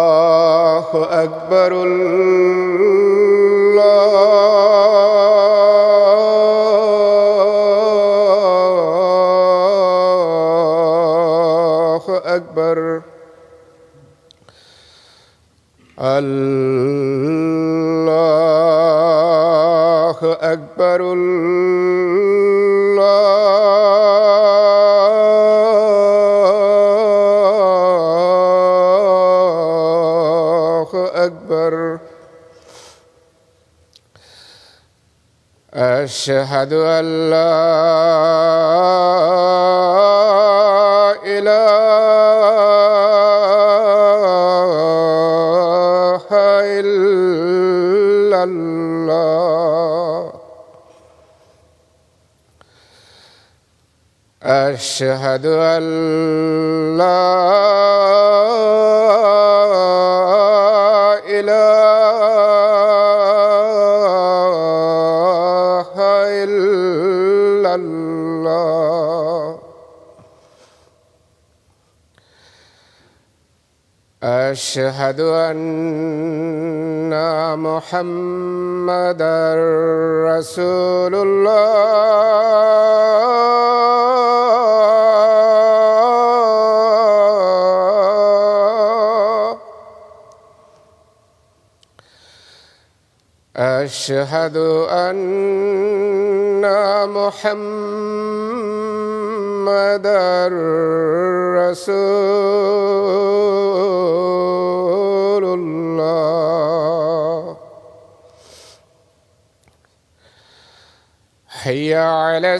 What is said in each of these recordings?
الله أكبر الله أكبر الله أكبر الله أكبر أشهد أن لا إله إلا الله أشهد أن لا إله إلا الله أشهد أن محمدًا رسول الله أشهد أن محمدًا رسول الله حي على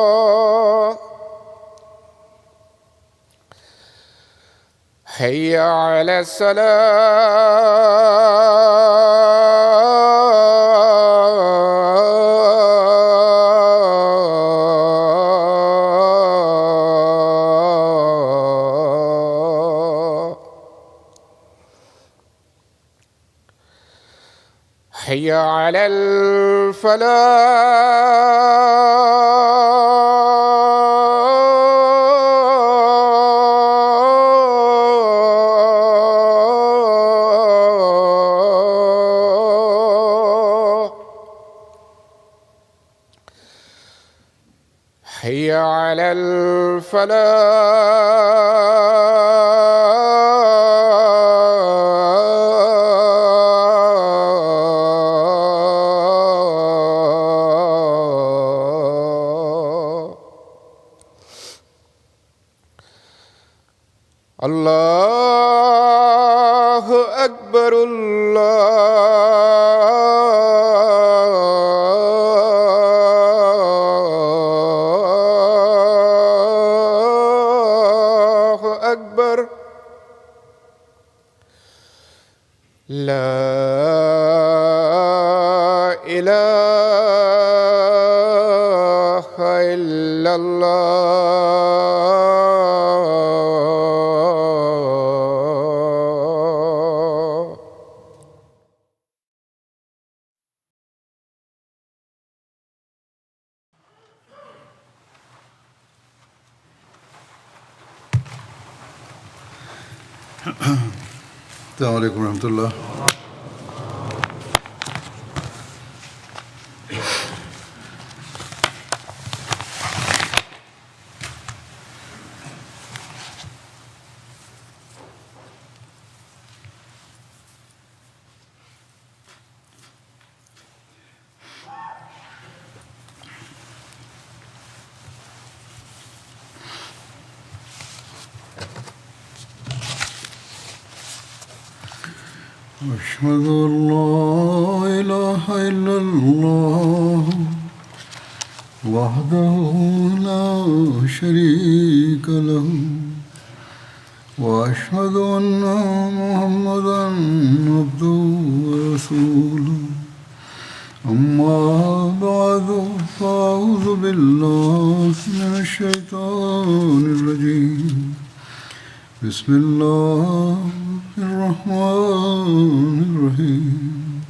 الصلاة حي على الصلاة حي على الفلاح حي على الفلاح الله أكبر الله أكبر لا إله إلا الله السلام علیکم ورحمۃ اللہ. أشهد أن لا إله إلا الله وحده لا شريك له وأشهد أن محمدًا عبده ورسوله. أما بعد فأعوذ بالله من الشيطان الرجيم. بسم الله الرحمن الرحمن الرحيم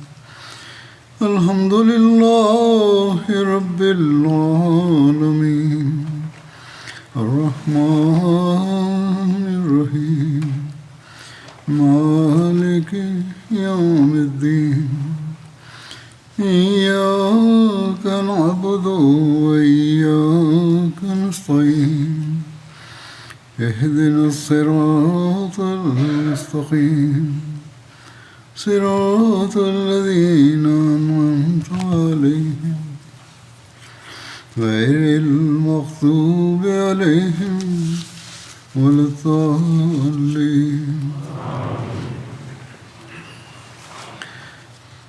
الحمد لله رب العالمين الرحمن الرحيم مالك يوم الدين إياك نعبد وإياك نستعين اهدنا الصراط المستقيم صراط الذين أنعمت عليهم غير المغضوب عليهم ولا الضالين.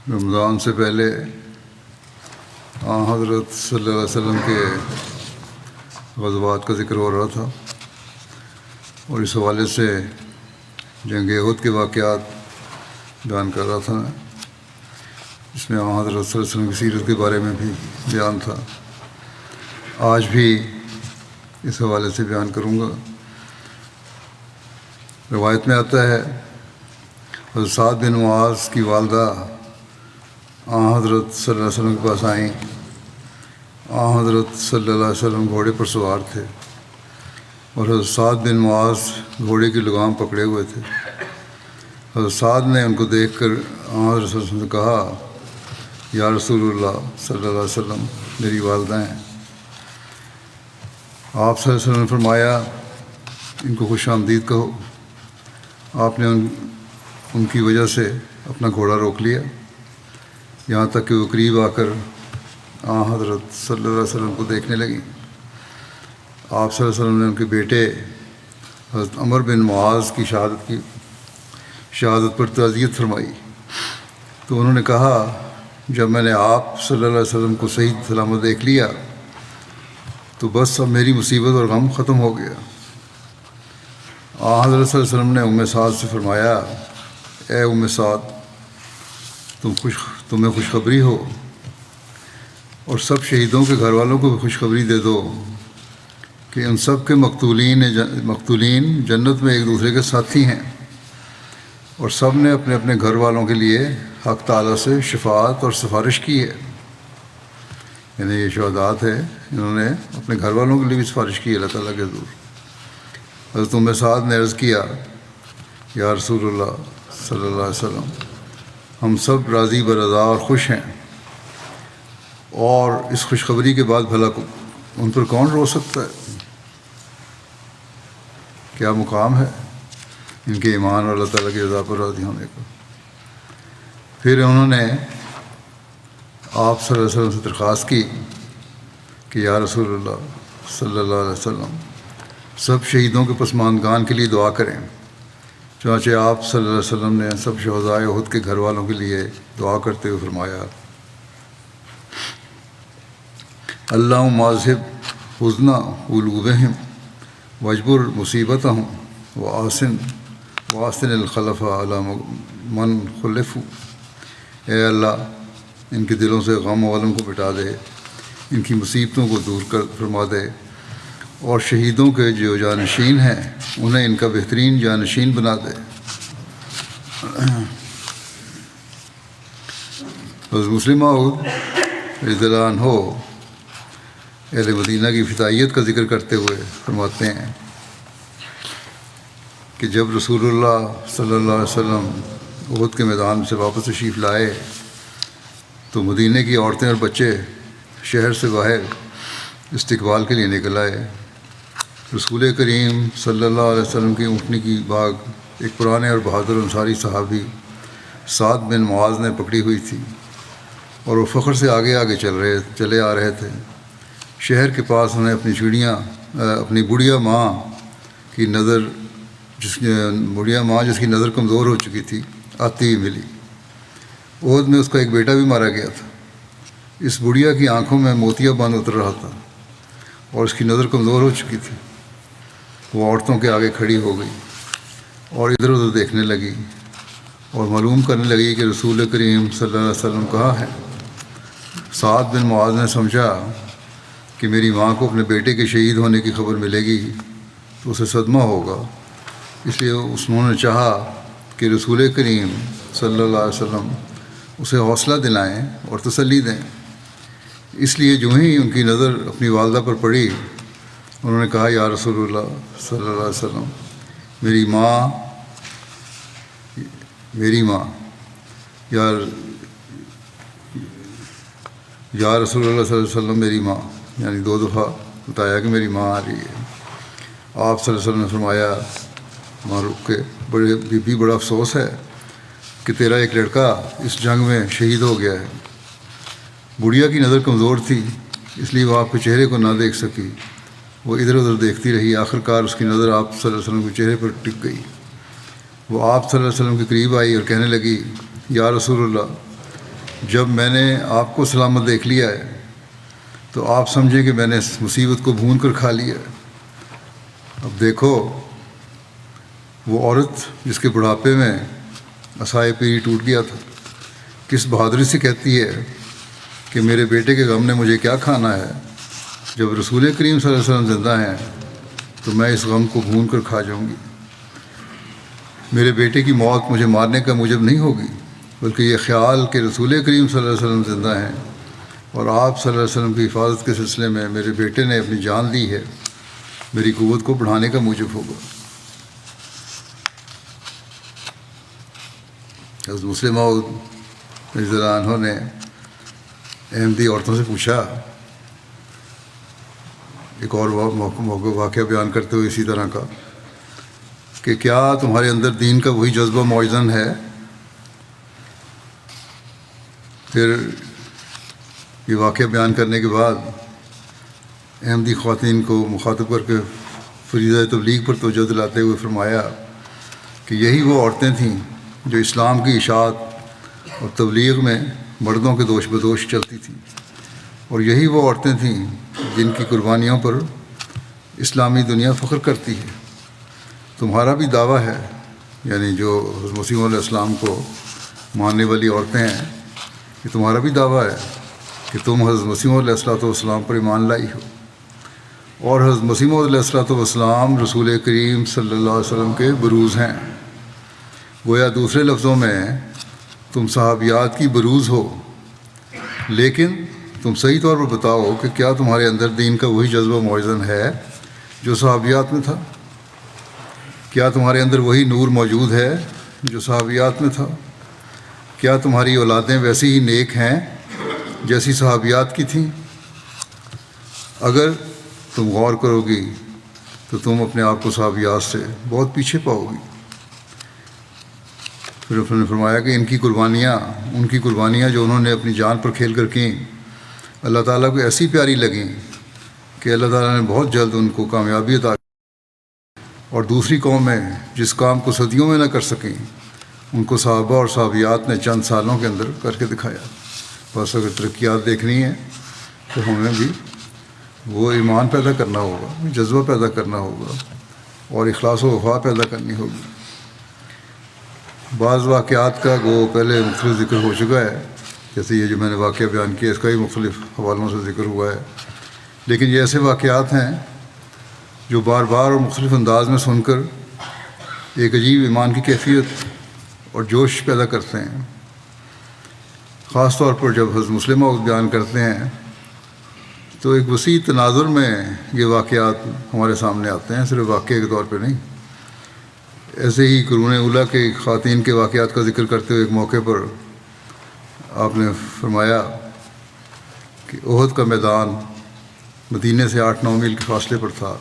رمضان سے پہلے حضرت صلی اللہ علیہ وسلم کے غزوات کا ذکر ہو رہا تھا، اور اس حوالے سے جنگ احد کے واقعات بیان کر رہا تھا میں. اس میں حضرت صلی اللہ علیہ وسلم کی سیرت کے بارے میں بھی بیان تھا. آج بھی اس حوالے سے بیان کروں گا. روایت میں آتا ہے حضرت سعد بن معاذ کی والدہ حضرت صلی اللہ علیہ وسلم کے پاس آئیں. حضرت صلی اللہ علیہ وسلم گھوڑے پر سوار تھے اور حضرت سعد بن معاذ گھوڑے کی لگام پکڑے ہوئے تھے. حضرت سعد نے ان کو دیکھ کر حضرت صلی اللہ علیہ وسلم سے کہا، یا رسول اللہ صلی اللہ علیہ وسلم، میری والدہ ہیں. آپ صلی اللہ علیہ وسلم نے فرمایا، ان کو خوش آمدید کہو. آپ نے ان کی وجہ سے اپنا گھوڑا روک لیا، یہاں تک کہ وہ قریب آ کر حضرت صلی اللہ علیہ وسلم کو دیکھنے لگیں. آپ صلی اللہ علیہ وسلم نے ان کے بیٹے حضرت عمر بن معاذ کی شہادت پر تعزیت فرمائی. تو انہوں نے کہا، جب میں نے آپ صلی اللہ علیہ وسلم کو صحیح سلامت دیکھ لیا تو بس اب میری مصیبت اور غم ختم ہو گیا. حضرت صلی اللہ علیہ وسلم نے ام سعد سے فرمایا، اے ام سعد، تمہیں خوشخبری ہو اور سب شہیدوں کے گھر والوں کو بھی خوشخبری دے دو کہ ان سب کے مقتولین جنت میں ایک دوسرے کے ساتھی ہیں، اور سب نے اپنے اپنے گھر والوں کے لیے حق تعالیٰ سے شفاعت اور سفارش کی ہے. یعنی یہ شہادات ہے، انہوں نے اپنے گھر والوں کے لیے بھی سفارش کی ہے اللہ تعالیٰ کے حضور. حضرت ام سعد نے عرض کیا، یا رسول اللہ صلی اللہ علیہ وسلم، ہم سب راضی برضا اور خوش ہیں، اور اس خوشخبری کے بعد بھلا ان پر کون رو سکتا ہے؟ کیا مقام ہے ان کے ایمان اور اللہ تعالیٰ کی رضا پر راضی ہونے کا. پھر انہوں نے آپ صلی اللہ علیہ وسلم سے درخواست کی کہ یا رسول اللہ صلی اللہ علیہ وسلم، سب شہیدوں کے پسماندگان کے لیے دعا کریں. چنانچہ آپ صلی اللہ علیہ وسلم نے سب شہدائے احد کے گھر والوں کے لیے دعا کرتے ہوئے فرمایا، اللہم اذھب حزن قلوبہم واجبر مصیبتہم وآسن الخلف علی من خلفوا. اے اللہ، ان کے دلوں سے غم و غلم کو مٹا دے، ان کی مصیبتوں کو دور فرما دے، اور شہیدوں کے جو جانشین ہیں انہیں ان کا بہترین جانشین بنا دے. حضرت مسلم موعود رضی اللہ عنہ اہل مدینہ کی فدائیت کا ذکر کرتے ہوئے فرماتے ہیں کہ جب رسول اللہ صلی اللہ علیہ وسلم احد کے میدان سے واپس تشریف لائے تو مدینہ کی عورتیں اور بچے شہر سے باہر استقبال کے لیے نکل آئے. رسول کریم صلی اللہ علیہ وسلم کی اونٹنی کی باغ ایک پرانے اور بہادر انصاری صحابی سعد بن معاذ نے پکڑی ہوئی تھی، اور وہ فخر سے آگے آگے چلے آ رہے تھے. شہر کے پاس انہیں اپنی بڑھیا ماں جس کی نظر کمزور ہو چکی تھی آتی ہوئی ملی. احد میں اس کا ایک بیٹا بھی مارا گیا تھا. اس بڑھیا کی آنکھوں میں موتیا بند اتر رہا تھا اور اس کی نظر کمزور ہو چکی تھی. وہ عورتوں کے آگے کھڑی ہو گئی اور ادھر ادھر دیکھنے لگی اور معلوم کرنے لگی کہ رسول کریم صلی اللہ علیہ وسلم کہاں ہے. سعد بن معاذ نے سمجھا کہ میری ماں کو اپنے بیٹے کے شہید ہونے کی خبر ملے گی تو اسے صدمہ ہوگا، اس لیے انہوں نے چاہا کہ رسول کریم صلی اللہ علیہ وسلم اسے حوصلہ دلائیں اور تسلی دیں۔ اس لیے جو ہی ان کی نظر اپنی والدہ پر پڑی، انہوں نے کہا یا رسول اللہ صلی اللہ علیہ وسلم، میری ماں یا رسول اللہ صلی اللہ علیہ وسلم میری ماں، یعنی 2 دفعہ بتایا کہ میری ماں آ رہی ہے۔ آپ صلی اللہ علیہ وسلم نے فرمایا ماں رک کے، بی بی بڑا افسوس ہے کہ تیرا ایک لڑکا اس جنگ میں شہید ہو گیا ہے۔ بڑھیا کی نظر کمزور تھی، اس لیے وہ آپ کے چہرے کو نہ دیکھ سکی، وہ ادھر ادھر دیکھتی رہی۔ آخر کار اس کی نظر آپ صلی اللہ علیہ وسلم کے چہرے پر ٹک گئی۔ وہ آپ صلی اللہ علیہ وسلم کے قریب آئی اور کہنے لگی یا رسول اللہ، جب میں نے آپ کو سلامت دیکھ لیا ہے تو آپ سمجھیں کہ میں نے اس مصیبت کو بھون کر کھا لیا ہے۔ اب دیکھو وہ عورت جس کے بڑھاپے میں عصائے پیری ٹوٹ گیا تھا، کس بہادری سے کہتی ہے کہ میرے بیٹے کے غم نے مجھے کیا کھانا ہے، جب رسول کریم صلی اللہ علیہ وسلم زندہ ہیں تو میں اس غم کو بھون کر کھا جاؤں گی۔ میرے بیٹے کی موت مجھے مارنے کا موجب نہیں ہوگی، بلکہ یہ خیال کہ رسول کریم صلی اللہ علیہ وسلم زندہ ہیں اور آپ صلی اللہ علیہ وسلم کی حفاظت کے سلسلے میں میرے بیٹے نے اپنی جان دی ہے، میری قوت کو بڑھانے کا موجب ہوگا۔ حضرت مسلم موعود رضی اللہ عنہ نے احمدی عورتوں سے پوچھا، ایک اور واقعہ بیان کرتے ہوئے اسی طرح کا، کہ کیا تمہارے اندر دین کا وہی جذبہ موزن ہے؟ پھر یہ واقعہ بیان کرنے کے بعد احمدی خواتین کو مخاطب کر کے فریضہ تبلیغ پر توجہ دلاتے ہوئے فرمایا کہ یہی وہ عورتیں تھیں جو اسلام کی اشاعت اور تبلیغ میں مردوں کے دوش بدوش چلتی تھیں، اور یہی وہ عورتیں تھیں جن کی قربانیوں پر اسلامی دنیا فخر کرتی ہے۔ تمہارا بھی دعویٰ ہے، یعنی جو حضرت مسیح علیہ السلام کو ماننے والی عورتیں ہیں، کہ تمہارا بھی دعویٰ ہے کہ تم حضرت مسیح علیہ السلام پر ایمان لائی ہو، اور حضرت مسیح علیہ السلام رسول کریم صلی اللہ علیہ وسلم کے بروز ہیں۔ گویا دوسرے لفظوں میں تم صحابیات کی بروز ہو، لیکن تم صحیح طور پر بتاؤ کہ کیا تمہارے اندر دین کا وہی جذبہ موزن ہے جو صحابیات میں تھا؟ کیا تمہارے اندر وہی نور موجود ہے جو صحابیات میں تھا؟ کیا تمہاری اولادیں ویسی ہی نیک ہیں جیسی صحابیات کی تھیں؟ اگر تم غور کرو گی تو تم اپنے آپ کو صحابیات سے بہت پیچھے پاؤ گی۔ پھر انہوں نے فرمایا کہ ان کی قربانیاں جو انہوں نے اپنی جان پر کھیل کر کیں، اللہ تعالیٰ کو ایسی پیاری لگیں کہ اللہ تعالیٰ نے بہت جلد ان کو کامیابی عطا کی، اور دوسری قومیں جس کام کو صدیوں میں نہ کر سکیں ان کو صحابہ اور صحابیات نے چند سالوں کے اندر کر کے دکھایا۔ بس اگر ترقیات دیکھنی ہے تو ہمیں بھی وہ ایمان پیدا کرنا ہوگا، جذبہ پیدا کرنا ہوگا، اور اخلاص و وفا پیدا کرنی ہوگی۔ بعض واقعات کا وہ پہلے مختلف ذکر ہو چکا ہے، جیسے یہ جو میں نے واقعہ بیان کیا اس کا بھی مختلف حوالوں سے ذکر ہوا ہے، لیکن یہ ایسے واقعات ہیں جو بار بار اور مختلف انداز میں سن کر ایک عجیب ایمان کی کیفیت اور جوش پیدا کرتے ہیں۔ خاص طور پر جب حضرت مسلم موعود بیان کرتے ہیں تو ایک وسیع تناظر میں یہ واقعات ہمارے سامنے آتے ہیں، صرف واقعے کے طور پہ نہیں۔ ایسے ہی قرون اولیٰ کے خواتین کے واقعات کا ذکر کرتے ہوئے ایک موقع پر آپ نے فرمایا کہ احد کا میدان مدینے سے 8-9 میل کے فاصلے پر تھا۔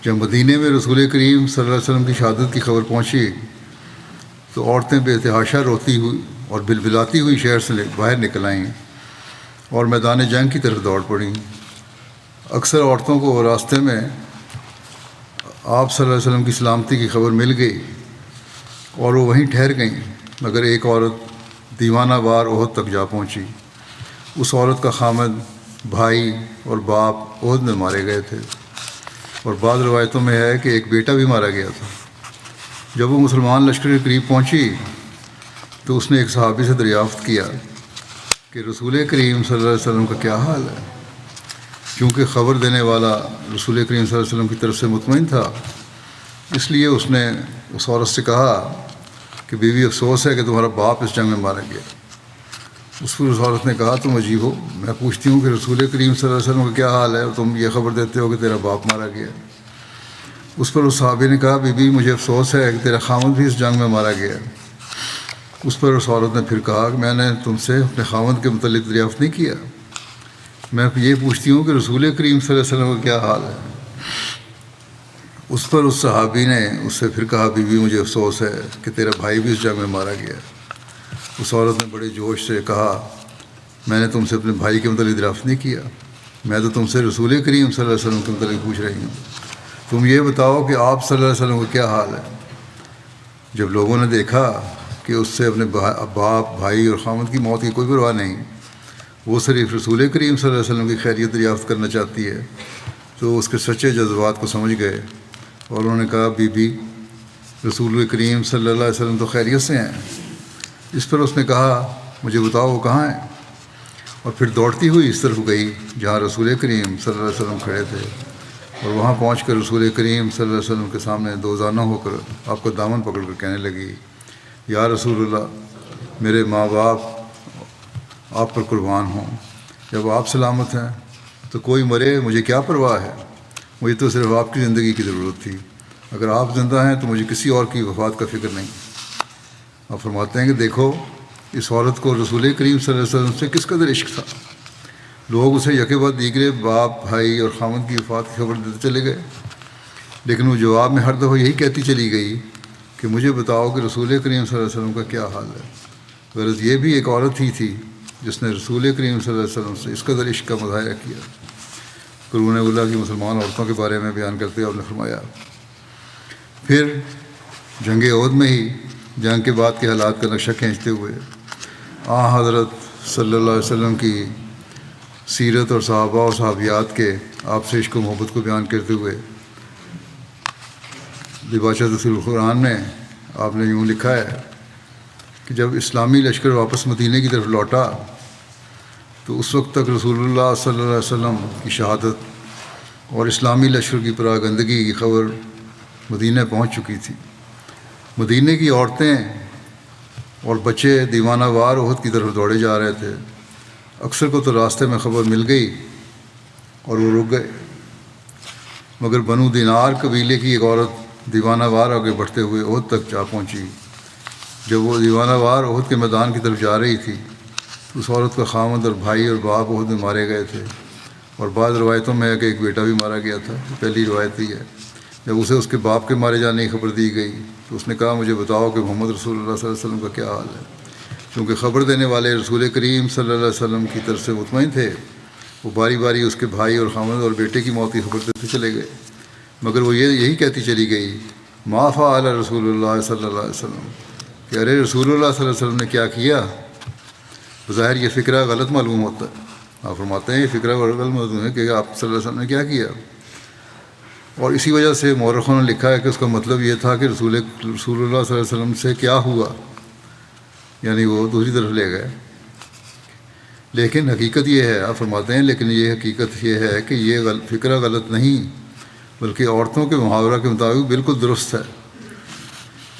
جب مدینے میں رسول کریم صلی اللہ علیہ وسلم کی شہادت کی خبر پہنچی تو عورتیں بے تحاشا روتی ہوئی اور بلبلاتی ہوئی شہر سے باہر نکل آئیں اور میدان جنگ کی طرف دوڑ پڑیں۔ اکثر عورتوں کو راستے میں آپ صلی اللہ علیہ وسلم کی سلامتی کی خبر مل گئی اور وہ وہیں ٹھہر گئیں، مگر ایک عورت دیوانہ وار احد تک جا پہنچی۔ اس عورت کا خامد، بھائی اور باپ احد میں مارے گئے تھے، اور بعض روایتوں میں ہے کہ ایک بیٹا بھی مارا گیا تھا۔ جب وہ مسلمان لشکر کے قریب پہنچی تو اس نے ایک صحابی سے دریافت کیا کہ رسول کریم صلی اللہ علیہ وسلم کا کیا حال ہے۔ کیونکہ خبر دینے والا رسول کریم صلی اللہ علیہ وسلم کی طرف سے مطمئن تھا، اس لیے اس نے اس عورت سے کہا کہ بیوی افسوس ہے کہ تمہارا باپ اس جنگ میں مارا گیا۔ اس پر اس عورت نے کہا تم عجیب ہو، میں پوچھتی ہوں کہ رسول کریم صلی اللہ علیہ وسلم کا کیا حال ہے اور تم یہ خبر دیتے ہو کہ تیرا باپ مارا گیا۔ اس پر اس صحابی نے کہا بی بی مجھے افسوس ہے کہ تیرا خامد بھی اس جنگ میں مارا گیا۔ اس پر اس عورت نے پھر کہا کہ میں نے تم سے اپنے خامد کے متعلق دریافت نہیں کیا، میں یہ پوچھتی ہوں کہ رسول کریم صلی اللہ علیہ وسلم کا کیا حال ہے۔ اس پر اس صحابی نے اس سے پھر کہا بی بی مجھے افسوس ہے کہ تیرا بھائی بھی اس جنگ میں مارا گیا۔ اس عورت نے بڑے جوش سے کہا میں نے تم سے اپنے بھائی کے متعلق دریافت نہیں کیا، میں تو تم سے رسول کریم صلی اللہ علیہ وسلم کے متعلق پوچھ رہی ہوں، تم یہ بتاؤ کہ آپ صلی اللہ علیہ وسلم کا کیا حال ہے۔ جب لوگوں نے دیکھا کہ اس سے اپنے باپ بھائی اور خامد کی موت کی کوئی پرواہ نہیں، وہ صرف رسول کریم صلی اللہ علیہ وسلم کی خیریت دریافت کرنا چاہتی ہے، تو اس کے سچے جذبات کو سمجھ گئے اور انہوں نے کہا بی بی رسول کریم صلی اللہ علیہ وسلم تو خیریت سے ہیں۔ اس پر اس نے کہا مجھے بتاؤ وہ کہاں ہیں، اور پھر دوڑتی ہوئی اس طرف گئی جہاں رسول کریم صلی اللہ علیہ وسلم کھڑے تھے، اور وہاں پہنچ کر رسول کریم صلی اللہ علیہ وسلم کے سامنے دوزانہ ہو کر آپ کا دامن پکڑ کر کہنے لگی یا رسول اللہ میرے ماں باپ آپ پر قربان ہوں، جب آپ سلامت ہیں تو کوئی مرے مجھے کیا پرواہ ہے، مجھے تو صرف آپ کی زندگی کی ضرورت تھی، اگر آپ زندہ ہیں تو مجھے کسی اور کی وفات کا فکر نہیں۔ آپ فرماتے ہیں کہ دیکھو اس عورت کو رسول کریم صلی اللہ علیہ وسلم سے کس قدر عشق تھا، لوگ اسے یکے بعد دیگرے باپ بھائی اور خامد کی وفات کی خبر دیتے چلے گئے، لیکن وہ جواب میں ہر دفعہ یہی کہتی چلی گئی کہ مجھے بتاؤ کہ رسول کریم صلی اللہ علیہ وسلم کا کیا حال ہے۔ غرض یہ بھی ایک عورت ہی تھی جس نے رسول کریم صلی اللہ علیہ وسلم سے اس قدر عشق کا مظاہرہ کیا۔ قرون اللہ کی مسلمان عورتوں کے بارے میں بیان کرتے ہوئے آپ نے فرمایا پھر جنگ احد میں ہی جنگ کے بعد کے حالات کا نقشہ کھینچتے ہوئے حضرت صلی اللہ علیہ وسلم کی سیرت اور صحابہ اور صحابیات کے آپ سے عشق و محبت کو بیان کرتے ہوئے دباچہ تفسیر القرآن میں آپ نے یوں لکھا ہے کہ جب اسلامی لشکر واپس مدینے کی طرف لوٹا تو اس وقت تک رسول اللہ صلی اللہ علیہ وسلم کی شہادت اور اسلامی لشکر کی پراگندگی کی خبر مدینہ پہنچ چکی تھی۔ مدینہ کی عورتیں اور بچے دیوانہ وار احد کی طرف دوڑے جا رہے تھے، اکثر کو تو راستے میں خبر مل گئی اور وہ رک گئے، مگر بنو دینار قبیلے کی ایک عورت دیوانہ وار آگے بڑھتے ہوئے احد تک جا پہنچی۔ جب وہ دیوانہ وار احد کے میدان کی طرف جا رہی تھی اس عورت کا خامد اور بھائی اور باپ احد میں مارے گئے تھے، اور بعض روایتوں میں ہے کہ ایک بیٹا بھی مارا گیا تھا، پہلی روایت ہی ہے۔ جب اسے اس کے باپ کے مارے جانے کی خبر دی گئی تو اس نے کہا مجھے بتاؤ کہ محمد رسول اللہ صلی اللہ علیہ وسلم کا کیا حال ہے۔ چونکہ خبر دینے والے رسول کریم صلی اللہ علیہ وسلم کی طرف سے مطمئن تھے، وہ باری باری اس کے بھائی اور خامد اور بیٹے کی موت کی خبر دیتے چلے گئے، مگر وہ یہی کہتی چلی گئی ما فعل رسول اللہ صلی اللہ علیہ وسلم کہ ارے رسول اللہ صلی اللہ علیہ وسلم نے کیا کیا۔ بظاہر یہ فکرہ غلط معلوم ہوتا ہے، آپ فرماتے ہیں یہ فکرہ غلط معلوم ہے کہ آپ صلی اللہ علیہ وسلم نے کیا کیا، اور اسی وجہ سے مورخوں نے لکھا ہے کہ اس کا مطلب یہ تھا کہ رسول اللہ صلی اللہ علیہ وسلم سے کیا ہوا، یعنی وہ دوسری طرف لے گئے۔ لیکن حقیقت یہ ہے، آپ فرماتے ہیں لیکن یہ حقیقت یہ ہے کہ یہ فکرہ غلط نہیں بلکہ عورتوں کے محاورہ کے مطابق بالکل درست ہے۔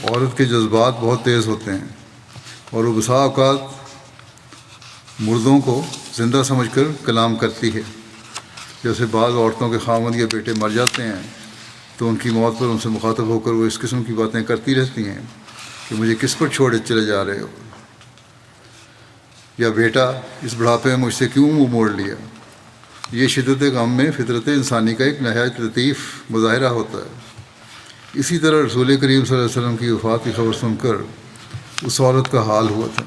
عورت کے جذبات بہت تیز ہوتے ہیں اور وہ بسا اوقات مردوں کو زندہ سمجھ کر کلام کرتی ہے، جیسے بعض عورتوں کے خامد یا بیٹے مر جاتے ہیں تو ان کی موت پر ان سے مخاطب ہو کر وہ اس قسم کی باتیں کرتی رہتی ہیں کہ مجھے کس پر چھوڑے چلے جا رہے ہو، یا بیٹا اس بڑھاپے میں مجھ سے کیوں منہ موڑ لیا۔ یہ شدت غم میں فطرت انسانی کا ایک نہایت لطیف مظاہرہ ہوتا ہے۔ اسی طرح رسول کریم صلی اللہ علیہ وسلم کی وفات کی خبر سن کر اس عورت کا حال ہوا تھا،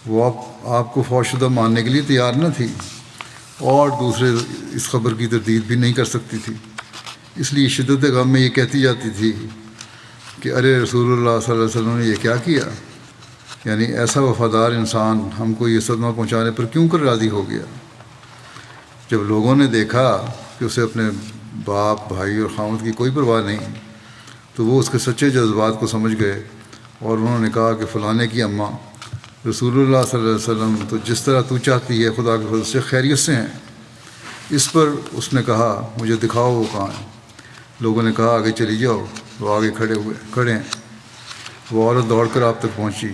وہ آپ کو فوت شدہ ماننے کے لیے تیار نہ تھی اور دوسرے اس خبر کی تردید بھی نہیں کر سکتی تھی، اس لیے شدت غم میں یہ کہتی جاتی تھی کہ ارے رسول اللہ صلی اللہ علیہ وسلم نے یہ کیا کیا، یعنی ایسا وفادار انسان ہم کو یہ صدمہ پہنچانے پر کیوں کر راضی ہو گیا۔ جب لوگوں نے دیکھا کہ اسے اپنے باپ بھائی اور خامد کی کوئی پرواہ نہیں تو وہ اس کے سچے جذبات کو سمجھ گئے اور انہوں نے کہا کہ فلانے کی اماں رسول اللہ صلی اللہ علیہ وسلم تو جس طرح تو چاہتی ہے خدا کے فضل سے خیریت سے ہیں۔ اس پر اس نے کہا مجھے دکھاؤ وہ کہاں ہیں۔ لوگوں نے کہا آگے چلی جاؤ، وہ آگے کھڑے ہیں۔ وہ عورت دوڑ کر آپ تک پہنچی،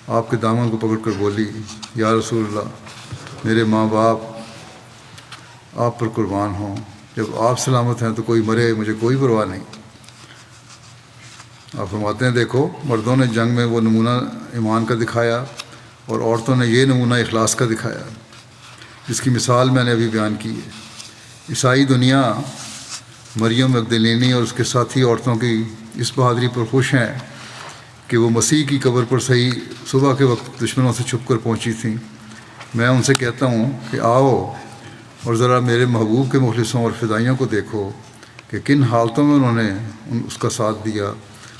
آپ کے دامن کو پکڑ کر بولی، یا رسول اللہ، میرے ماں باپ آپ پر قربان ہوں، جب آپ سلامت ہیں تو کوئی مرے مجھے کوئی پرواہ نہیں۔ آپ فرماتے ہیں دیکھو، مردوں نے جنگ میں وہ نمونہ ایمان کا دکھایا اور عورتوں نے یہ نمونہ اخلاص کا دکھایا جس کی مثال میں نے ابھی بیان کی ہے۔ عیسائی دنیا مریم مگدلینی اور اس کے ساتھی عورتوں کی اس بہادری پر خوش ہیں کہ وہ مسیح کی قبر پر صحیح صبح کے وقت دشمنوں سے چھپ کر پہنچی تھیں۔ میں ان سے کہتا ہوں کہ آؤ اور ذرا میرے محبوب کے مخلصوں اور فدائیوں کو دیکھو کہ کن حالتوں میں انہوں نے اس کا ساتھ دیا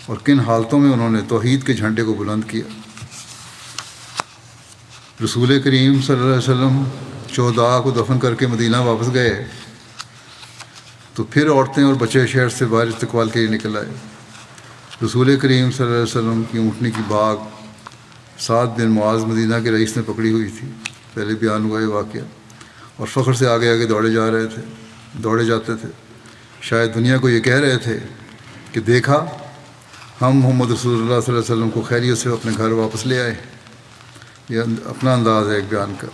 اور کن حالتوں میں انہوں نے توحید کے جھنڈے کو بلند کیا۔ رسول کریم صلی اللہ علیہ وسلم شہداء کو دفن کر کے مدینہ واپس گئے تو پھر عورتیں اور بچے شہر سے باہر استقبال کے لیے نکل آئے۔ رسول کریم صلی اللہ علیہ وسلم کی اونٹنی کی باغ سعد بن معاذ مدینہ کے رئیس نے پکڑی ہوئی تھی، پہلے بیان ہوا یہ واقعہ، اور فخر سے آگے آگے دوڑے جاتے تھے، شاید دنیا کو یہ کہہ رہے تھے کہ دیکھا ہم محمد رسول اللہ صلی اللہ علیہ وسلم کو خیریت سے اپنے گھر واپس لے آئے۔ یہ اپنا انداز ہے ایک بیان کا۔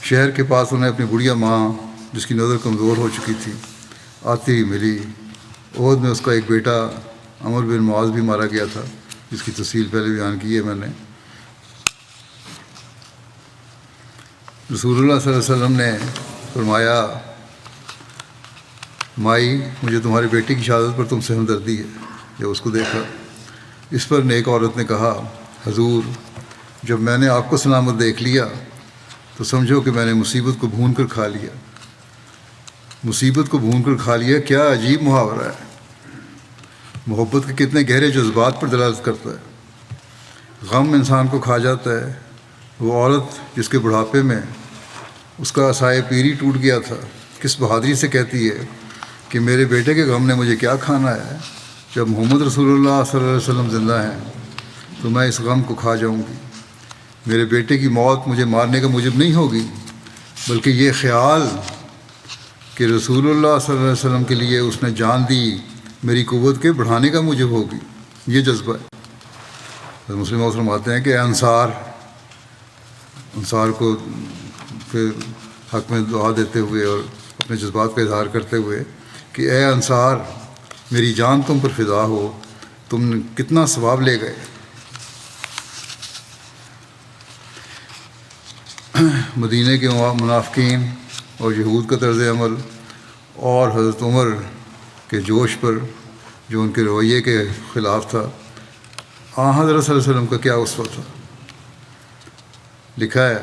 شہر کے پاس انہیں اپنی بڑھیا ماں جس کی نظر کمزور ہو چکی تھی آتی ہوئی ملی۔ احد میں اس کا ایک بیٹا عمر بن معاذ بھی مارا گیا تھا، جس کی تفصیل پہلے بیان کی ہے میں نے۔ رسول اللہ صلی اللہ علیہ وسلم نے فرمایا، مائی مجھے تمہاری بیٹی کی شہادت پر تم سے ہمدردی ہے۔ جب اس کو دیکھا، اس پر نیک عورت نے کہا، حضور جب میں نے آپ کو سلامت دیکھ لیا تو سمجھو کہ میں نے مصیبت کو بھون کر کھا لیا۔ مصیبت کو بھون کر کھا لیا، کیا عجیب محاورہ ہے! محبت کے کتنے گہرے جذبات پر دلالت کرتا ہے۔ غم انسان کو کھا جاتا ہے۔ وہ عورت جس کے بڑھاپے میں اس کا عصائے پیری ٹوٹ گیا تھا، کس بہادری سے کہتی ہے کہ میرے بیٹے کے غم نے مجھے کیا کھانا ہے، جب محمد رسول اللہ صلی اللہ علیہ وسلم زندہ ہیں تو میں اس غم کو کھا جاؤں گی۔ میرے بیٹے کی موت مجھے مارنے کا موجب نہیں ہوگی، بلکہ یہ خیال کہ رسول اللہ صلی اللہ علیہ وسلم کے لیے اس نے جان دی میری قوت کے بڑھانے کا موجب ہوگی۔ یہ جذبہ ہے۔ مسلم فرماتے ہیں کہ انصار کو پھر حق میں دعا دیتے ہوئے اور اپنے جذبات کا اظہار کرتے ہوئے کہ اے انصار، میری جان تم پر فدا ہو، تم کتنا ثواب لے گئے۔ مدینہ کے منافقین اور یہود کا طرز عمل اور حضرت عمر کے جوش پر جو ان کے رویے کے خلاف تھا، حضرت صلی اللہ علیہ وسلم کا کیا اسوہ تھا۔ لکھا ہے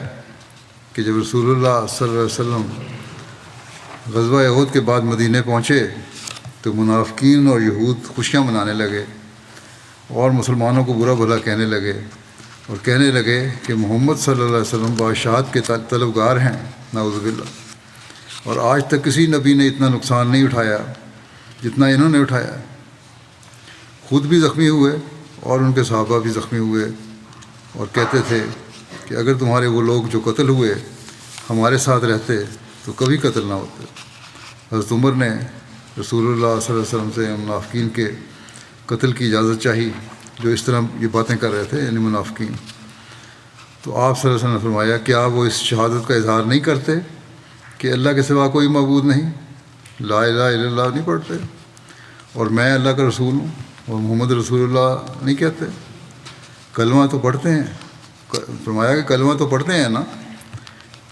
کہ جب رسول اللہ صلی اللہ علیہ وسلم غزوہ احد کے بعد مدینہ پہنچے تو منافقین اور یہود خوشیاں منانے لگے اور مسلمانوں کو برا بھلا کہنے لگے اور کہنے لگے کہ محمد صلی اللہ علیہ وسلم بادشاہت کے طلبگار ہیں، نعوذ باللہ، اور آج تک کسی نبی نے اتنا نقصان نہیں اٹھایا جتنا انہوں نے اٹھایا۔ خود بھی زخمی ہوئے اور ان کے صحابہ بھی زخمی ہوئے اور کہتے تھے کہ اگر تمہارے وہ لوگ جو قتل ہوئے ہمارے ساتھ رہتے تو کبھی قتل نہ ہوتے۔ حضرت عمر نے رسول اللہ صلی اللہ علیہ وسلم سے منافقین کے قتل کی اجازت چاہی جو اس طرح یہ باتیں کر رہے تھے، یعنی منافقین۔ تو آپ صلی اللہ علیہ وسلم نے فرمایا، کیا وہ اس شہادت کا اظہار نہیں کرتے کہ اللہ کے سوا کوئی معبود نہیں، لا الہ الا اللہ نہیں پڑھتے، اور میں اللہ کا رسول ہوں اور محمد رسول اللہ نہیں کہتے؟ کلمہ تو پڑھتے ہیں۔ فرمایا کہ کلمہ تو پڑھتے ہیں نا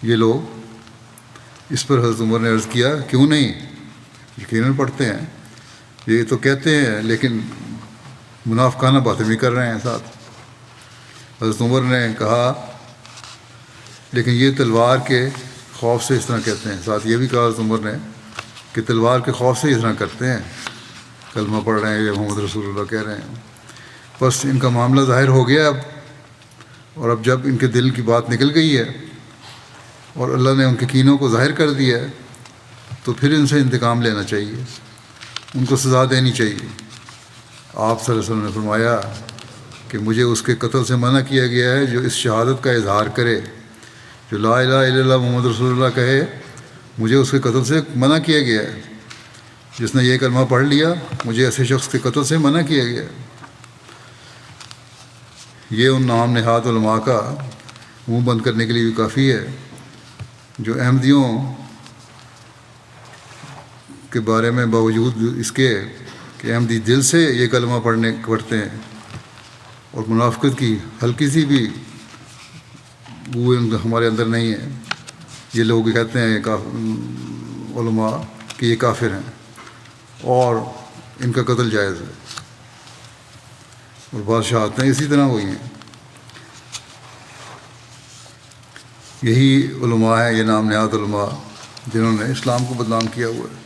یہ لوگ۔ اس پر حضرت عمر نے عرض کیا، کیوں نہیں، یقیناً پڑھتے ہیں، یہ تو کہتے ہیں لیکن منافقانہ باتیں بھی کر رہے ہیں ساتھ۔ حضرت عمر نے کہا، لیکن یہ تلوار کے خوف سے اس طرح کہتے ہیں۔ ساتھ یہ بھی کہا حضرت عمر نے کہ تلوار کے خوف سے اس طرح کرتے ہیں، کلمہ پڑھ رہے ہیں یا محمد رسول اللہ کہہ رہے ہیں۔ بس ان کا معاملہ ظاہر ہو گیا اب، اور اب جب ان کے دل کی بات نکل گئی ہے اور اللہ نے ان کے کینوں کو ظاہر کر دیا ہے تو پھر ان سے انتقام لینا چاہیے، ان کو سزا دینی چاہیے۔ آپ صلی اللہ علیہ وسلم نے فرمایا کہ مجھے اس کے قتل سے منع کیا گیا ہے جو اس شہادت کا اظہار کرے، جو لا الہ الا اللہ محمد رسول اللہ کہے، مجھے اس کے قتل سے منع کیا گیا ہے۔ جس نے یہ کلمہ پڑھ لیا، مجھے ایسے شخص کے قتل سے منع کیا گیا ہے۔ یہ ان نام نہاد علماء کا منہ بند کرنے کے لیے بھی کافی ہے جو احمدیوں کے بارے میں باوجود اس کے کہ احمدی دل سے یہ کلمہ پڑھتے ہیں اور منافقت کی ہلکی سی بھی بو ہمارے اندر نہیں ہے، یہ لوگ کہتے ہیں علماء کہ یہ کافر ہیں اور ان کا قتل جائز ہے، اور بادشاہتیں اسی طرح ہوئی ہیں۔ یہی علماء ہیں، یہ نام نہاد علماء جنہوں نے اسلام کو بدنام کیا ہوا ہے۔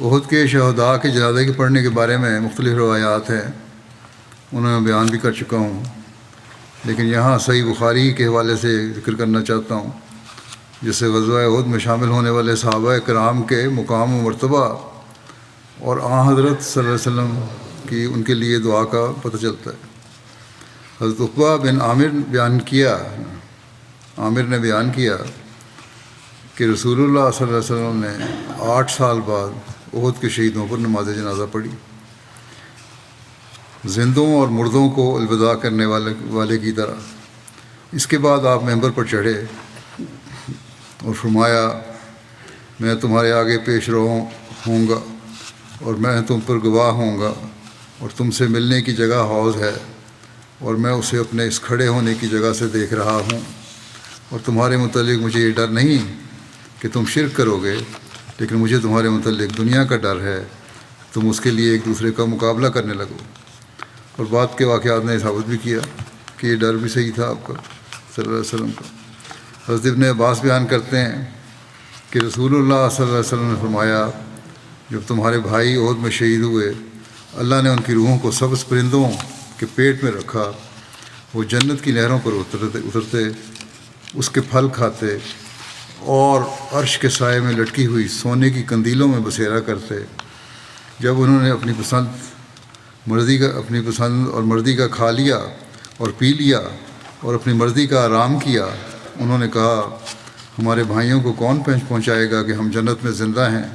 احد کے شہداء کے جنازے کے پڑھنے کے بارے میں مختلف روایات ہیں، انہیں میں بیان بھی کر چکا ہوں، لیکن یہاں صحیح بخاری کے حوالے سے ذکر کرنا چاہتا ہوں، جس سے غزوہ احد میں شامل ہونے والے صحابہ کرام کے مقام و مرتبہ اور حضرت صلی اللہ علیہ وسلم کی ان کے لیے دعا کا پتہ چلتا ہے۔ حضرت عقبہ بن عامر نے بیان کیا کہ رسول اللہ صلی اللہ علیہ وسلم نے 8 سال بعد احد کے شہیدوں پر نماز جنازہ پڑھی، زندوں اور مردوں کو الوداع کرنے والے کی طرح۔ اس کے بعد آپ ممبر پر چڑھے اور فرمایا، میں تمہارے آگے پیش رو ہوں گا اور میں تم پر گواہ ہوں گا، اور تم سے ملنے کی جگہ حوض ہے، اور میں اسے اپنے اس کھڑے ہونے کی جگہ سے دیکھ رہا ہوں، اور تمہارے متعلق مجھے یہ ڈر نہیں کہ تم شرک کرو گے، لیکن مجھے تمہارے متعلق دنیا کا ڈر ہے، تم اس کے لیے ایک دوسرے کا مقابلہ کرنے لگو۔ اور بعد کے واقعات نے ثابت بھی کیا کہ یہ ڈر بھی صحیح تھا آپ کا صلی اللہ علیہ وسلم کا۔ حضرت ابن عباس بیان کرتے ہیں کہ رسول اللہ صلی اللہ علیہ وسلم نے فرمایا، جب تمہارے بھائی احد میں شہید ہوئے، اللہ نے ان کی روحوں کو سبز پرندوں کے پیٹ میں رکھا، وہ جنت کی نہروں پر اترتے، اس کے پھل کھاتے اور عرش کے سائے میں لٹکی ہوئی سونے کی قندیلوں میں بسیرا کرتے۔ جب انہوں نے اپنی پسند اور مرضی کا کھا لیا اور پی لیا اور اپنی مرضی کا آرام کیا، انہوں نے کہا، ہمارے بھائیوں کو کون پہنچائے گا کہ ہم جنت میں زندہ ہیں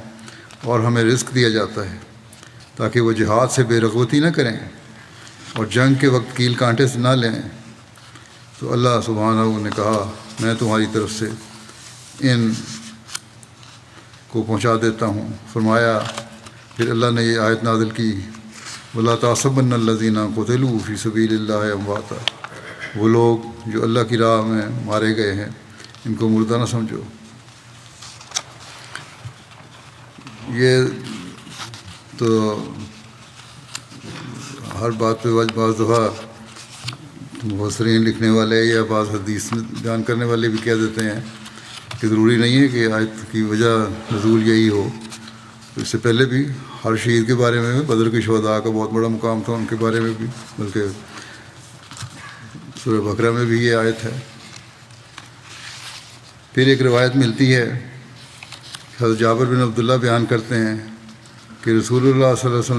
اور ہمیں رزق دیا جاتا ہے، تاکہ وہ جہاد سے بے رغبتی نہ کریں اور جنگ کے وقت کیل کانٹے سے نہ لیں۔ تو اللہ سبحانہ نے کہا، میں تمہاری طرف سے ان کو پہنچا دیتا ہوں۔ فرمایا، پھر اللہ نے یہ آیت نازل کی، وَلَا تَحْسَبَنَّ الَّذِينَ قُتِلُوا فِي سَبِيلِ اللَّهِ أَمْوَاتًا، وہ لوگ جو اللہ کی راہ میں مارے گئے ہیں ان کو مردہ نہ سمجھو۔ یہ تو ہر بات پہ بعض دفعہ مفسرین لکھنے والے یا بعض حدیث بیان کرنے والے بھی کہہ دیتے ہیں کہ ضروری نہیں ہے کہ آیت کی وجہ نزول یہی ہو۔ اس سے پہلے بھی ہر شہید کے بارے میں، بدر کے شہداء کا بہت بڑا مقام تھا، ان کے بارے میں بھی، بلکہ سورہ بقرہ میں بھی یہ آیت ہے۔ پھر ایک روایت ملتی ہے، حضرت جابر بن عبداللہ بیان کرتے ہیں کہ رسول اللہ صلی اللہ علیہ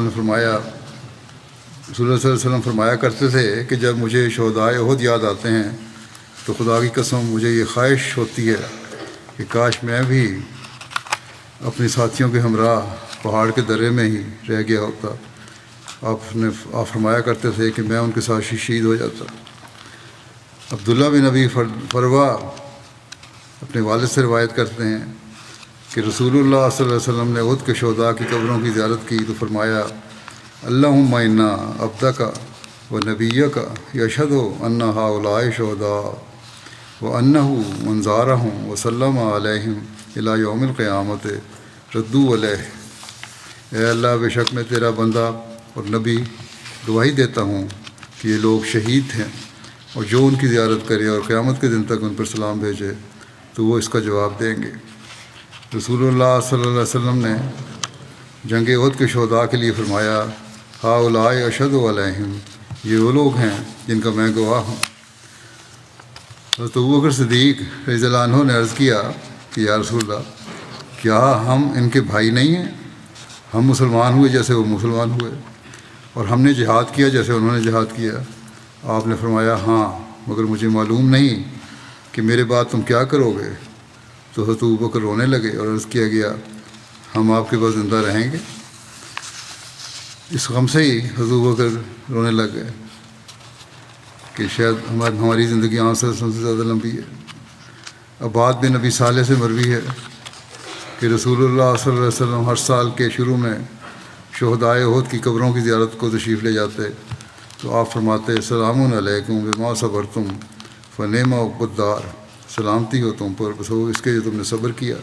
وسلم فرمایا کرتے تھے کہ جب مجھے شہداء احد یاد آتے ہیں تو خدا کی قسم مجھے یہ خواہش ہوتی ہے کہ کاش میں بھی اپنے ساتھیوں کے ہمراہ پہاڑ کے درے میں ہی رہ گیا ہوتا۔ آپ فرمایا کرتے تھے کہ میں ان کے ساتھ شہید ہو جاتا۔ عبداللہ بن ابی فروا اپنے والد سے روایت کرتے ہیں کہ رسول اللہ صلی اللہ علیہ وسلم نے احد کے شہداء کی قبروں کی زیارت کی تو فرمایا، اللہم انا عبدک و نبیک یشہد ان ہؤلاء شہداء وانہ من زارہم وسلم علیہم الی یوم القیامت ردوا علیہ۔ اے اللہ، بے شک میں تیرا بندہ اور نبی گواہی دیتا ہوں کہ یہ لوگ شہید ہیں، اور جو ان کی زیارت کرے اور قیامت کے دن تک ان پر سلام بھیجے تو وہ اس کا جواب دیں گے۔ رسول اللہ صلی اللہ علیہ وسلم نے جنگ احد کے شہداء کے لیے فرمایا، ہؤلاء اشہد علیہم، یہ وہ لوگ ہیں جن کا میں گواہ ہوں۔ حضرت ابوبکر صدیق رضی اللہ عنہ نے عرض کیا کہ یا رسول اللہ، کیا ہم ان کے بھائی نہیں ہیں؟ ہم مسلمان ہوئے جیسے وہ مسلمان ہوئے، اور ہم نے جہاد کیا جیسے انہوں نے جہاد کیا۔ آپ نے فرمایا، ہاں، مگر مجھے معلوم نہیں کہ میرے بعد تم کیا کرو گے۔ تو حضرت ابوبکر رونے لگے اور عرض کیا گیا، ہم آپ کے پاس زندہ رہیں گے؟ اس غم سے ہی حضرت ابوبکر رونے لگ گئے کہ شاید ہماری زندگی آپ صلی اللہ علیہ وسلم سے زیادہ لمبی ہے۔ اب بات بھی نبی صالح سے مروی ہے کہ رسول اللہ صلی اللہ علیہ وسلم ہر سال کے شروع میں شہدائے احد کی قبروں کی زیارت کو تشریف لے جاتے، تو آپ فرماتے سلام علیکم بما صبرتم فنعم عقبی الدار، سلامتی ہو تم پر بس اس کے جو تم نے صبر کیا،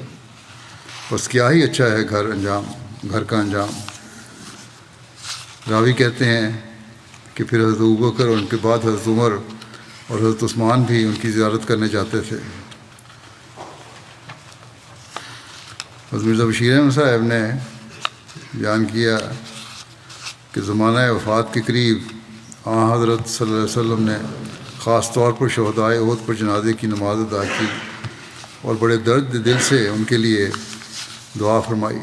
بس کیا ہی اچھا ہے گھر کا انجام۔ راوی کہتے ہیں کہ پھر حضرت ابوبکر اور ان کے بعد حضرت عمر اور حضرت عثمان بھی ان کی زیارت کرنے جاتے تھے۔ حضرت مرزا بشیر احمد صاحب نے بیان کیا کہ زمانہ وفات کے قریب حضرت صلی اللہ علیہ وسلم نے خاص طور پر شہدائے احد پر جنازے کی نماز ادا کی اور بڑے درد دل سے ان کے لیے دعا فرمائی۔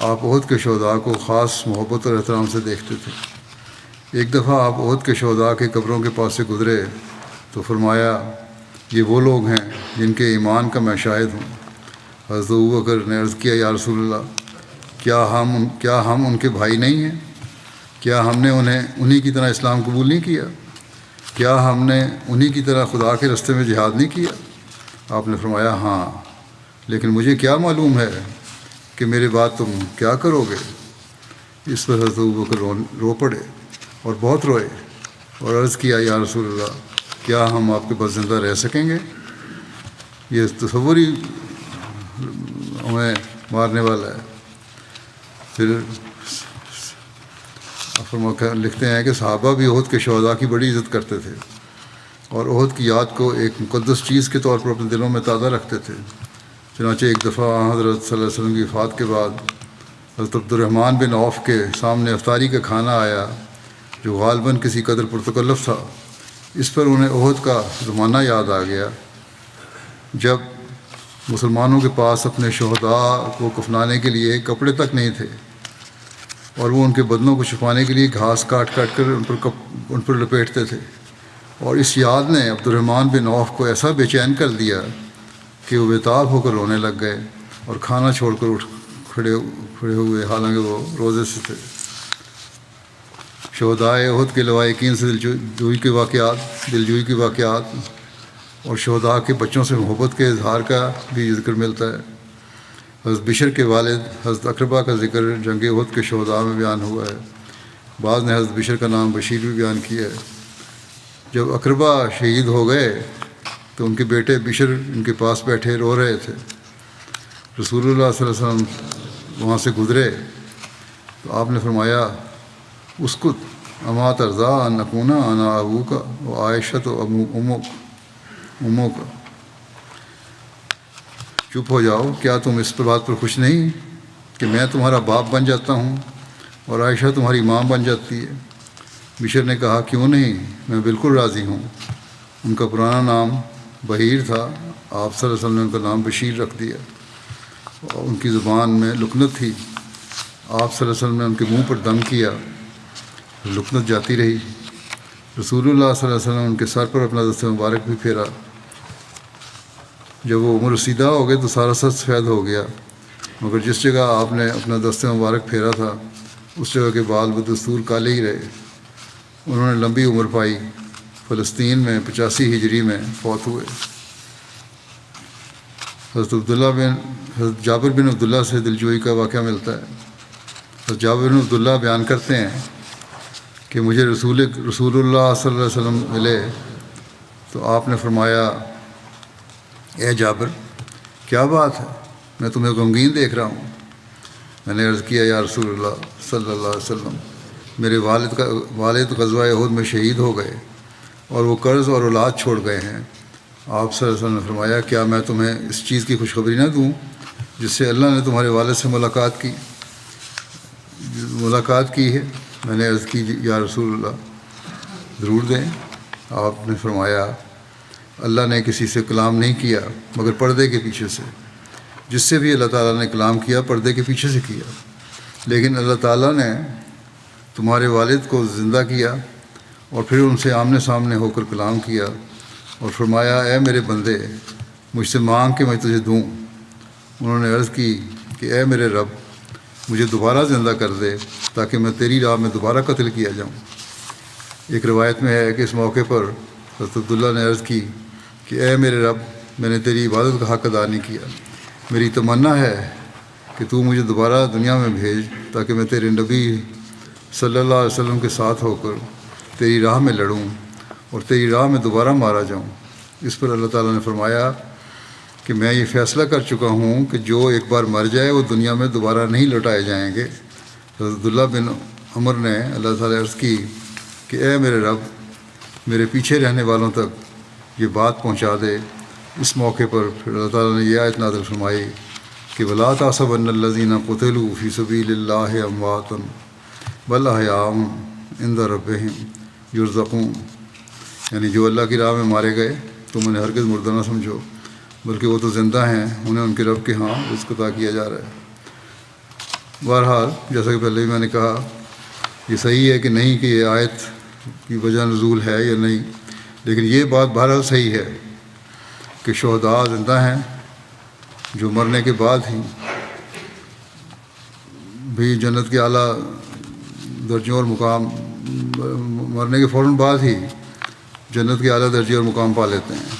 آپ احد کے شہداء کو خاص محبت اور احترام سے دیکھتے تھے۔ ایک دفعہ آپ احد کے شہداء کے قبروں کے پاس سے گزرے تو فرمایا یہ وہ لوگ ہیں جن کے ایمان کا میں شاہد ہوں۔ حضرت ابوبکر نے عرض کیا یا رسول اللہ، کیا ہم ان کے بھائی نہیں ہیں؟ کیا ہم نے انہی کی طرح اسلام قبول نہیں کیا؟ کیا ہم نے انہی کی طرح خدا کے رستے میں جہاد نہیں کیا؟ آپ نے فرمایا ہاں، لیکن مجھے کیا معلوم ہے کہ میرے بعد تم کیا کرو گے؟ اس پر حضرت ابوبکر رو پڑے اور بہت روئے اور عرض کیا یا رسول اللہ، کیا ہم آپ کے پاس زندہ رہ سکیں گے؟ یہ تصور ہی ہمیں مارنے والا ہے۔ پھر لکھتے ہیں کہ صحابہ بھی احد کے شہداء کی بڑی عزت کرتے تھے اور احد کی یاد کو ایک مقدس چیز کے طور پر اپنے دلوں میں تازہ رکھتے تھے۔ چنانچہ ایک دفعہ حضرت صلی اللہ علیہ وسلم کی وفات کے بعد حضرت عبد الرحمن بن عوف کے سامنے افطاری کا کھانا آیا جو غالباً کسی قدر پرتکلف تھا۔ اس پر انہیں احد کا زمانہ یاد آ گیا جب مسلمانوں کے پاس اپنے شہداء کو کفنانے کے لیے کپڑے تک نہیں تھے اور وہ ان کے بدنوں کو چھپانے کے لیے گھاس کاٹ کر ان پر لپیٹتے تھے، اور اس یاد نے عبد الرحمن بن عوف کو ایسا بے چین کر دیا کہ وہ بےتاب ہو کر رونے لگ گئے اور کھانا چھوڑ کر کھڑے ہوئے، حالانکہ وہ روزے سے تھے۔ شہدائے احد کے لواحقین سے دلجوئی کے واقعات اور شہداء کے بچوں سے محبت کے اظہار کا بھی ذکر ملتا ہے۔ حضرت بشر کے والد حضرت اقربہ کا ذکر جنگ احد کے شہداء میں بیان ہوا ہے۔ بعض نے حضرت بشر کا نام بشیر بھی بیان کیا ہے۔ جب اقربہ شہید ہو گئے تو ان کے بیٹے بشر ان کے پاس بیٹھے رو رہے تھے۔ رسول اللہ صلی اللہ علیہ وسلم وہاں سے گزرے تو آپ نے فرمایا اسکت اما ترضا ان نکونا انا ابو کا و عائشہ تو امو کا، چپ ہو جاؤ، کیا تم اس بات پر خوش نہیں کہ میں تمہارا باپ بن جاتا ہوں اور عائشہ تمہاری ماں بن جاتی ہے؟ بشر نے کہا کیوں نہیں، میں بالکل راضی ہوں۔ ان کا پرانا نام بحیر تھا، آپ صلی اللہ علیہ وسلم نے ان کا نام بشیر رکھ دیا، اور ان کی زبان میں لکنت تھی۔ آپ صلی اللہ علیہ وسلم نے ان کے منہ پر دم کیا، لکنت جاتی رہی۔ رسول اللہ صلی اللہ علیہ وسلم ان کے سر پر اپنا دست مبارک بھی پھیرا۔ جب وہ عمر رسیدہ ہو گئے تو سارا سر سفید ہو گیا، مگر جس جگہ آپ نے اپنا دست مبارک پھیرا تھا اس جگہ کے بال بدستور کالے ہی رہے۔ انہوں نے لمبی عمر پائی، فلسطین میں 85 ہجری میں فوت ہوئے۔ حضرت جابر بن عبداللہ سے دلجوئی کا واقعہ ملتا ہے۔ حضرت جابر بن عبداللہ بیان کرتے ہیں کہ مجھے رسول اللہ صلی اللہ علیہ وسلم ملے تو آپ نے فرمایا اے جابر کیا بات ہے، میں تمہیں غمگین دیکھ رہا ہوں۔ میں نے عرض کیا یا رسول اللہ صلی اللہ علیہ وسلم، میرے والد غزوہ احد میں شہید ہو گئے اور وہ قرض اور اولاد چھوڑ گئے ہیں۔ آپ صلی اللہ علیہ وسلم نے فرمایا کیا میں تمہیں اس چیز کی خوشخبری نہ دوں جس سے اللہ نے تمہارے والد سے ملاقات کی ہے؟ میں نے عرض کی یا رسول اللہ ضرور دیں۔ آپ نے فرمایا اللہ نے کسی سے کلام نہیں کیا مگر پردے کے پیچھے سے، جس سے بھی اللہ تعالیٰ نے کلام کیا پردے کے پیچھے سے کیا، لیکن اللہ تعالیٰ نے تمہارے والد کو زندہ کیا اور پھر ان سے آمنے سامنے ہو کر کلام کیا اور فرمایا اے میرے بندے مجھ سے مانگ کہ میں تجھے دوں۔ انہوں نے عرض کی کہ اے میرے رب مجھے دوبارہ زندہ کر دے تاکہ میں تیری راہ میں دوبارہ قتل کیا جاؤں۔ ایک روایت میں ہے کہ اس موقع پر حضرت عبداللہ نے عرض کی کہ اے میرے رب میں نے تیری عبادت کا حق ادا نہیں کیا، میری تمنا ہے کہ تو مجھے دوبارہ دنیا میں بھیج تاکہ میں تیرے نبی صلی اللہ علیہ وسلم کے ساتھ ہو کر تیری راہ میں لڑوں اور تیری راہ میں دوبارہ مارا جاؤں۔ اس پر اللہ تعالیٰ نے فرمایا کہ میں یہ فیصلہ کر چکا ہوں کہ جو ایک بار مر جائے وہ دنیا میں دوبارہ نہیں لوٹائے جائیں گے۔ حضرت عبداللہ بن عمر نے اللہ تعالیٰ عرض کی کہ اے میرے رب میرے پیچھے رہنے والوں تک یہ بات پہنچا دے۔ اس موقع پر پھر اللہ تعالیٰ نے یہ آیت نازل فرمائی کہ وَلَا تَحْسَبَنَّ الَّذِينَ قُتِلُوا فِي سَبِيلِ اللَّهِ أَمْوَاتٌ بَلْ أَحْيَاءٌ عِندَ رَبِّهِمْ يُرْزَقُونَ، یعنی جو اللہ کی راہ میں مارے گئے تم انہیں ہرگز مردہ نہ سمجھو، بلکہ وہ تو زندہ ہیں، انہیں ان کے رب کے ہاں رزق عطا کیا جا رہا ہے۔ بہرحال جیسا کہ پہلے بھی میں نے کہا، یہ صحیح ہے کہ نہیں کہ یہ آیت کی وجہ نزول ہے یا نہیں، لیکن یہ بات بہرحال صحیح ہے کہ شہداء زندہ ہیں جو مرنے کے بعد ہی بھی جنت کے اعلیٰ درجوں اور مقام، مرنے کے فوراً بعد ہی جنت کے اعلیٰ درجے اور مقام پا لیتے ہیں۔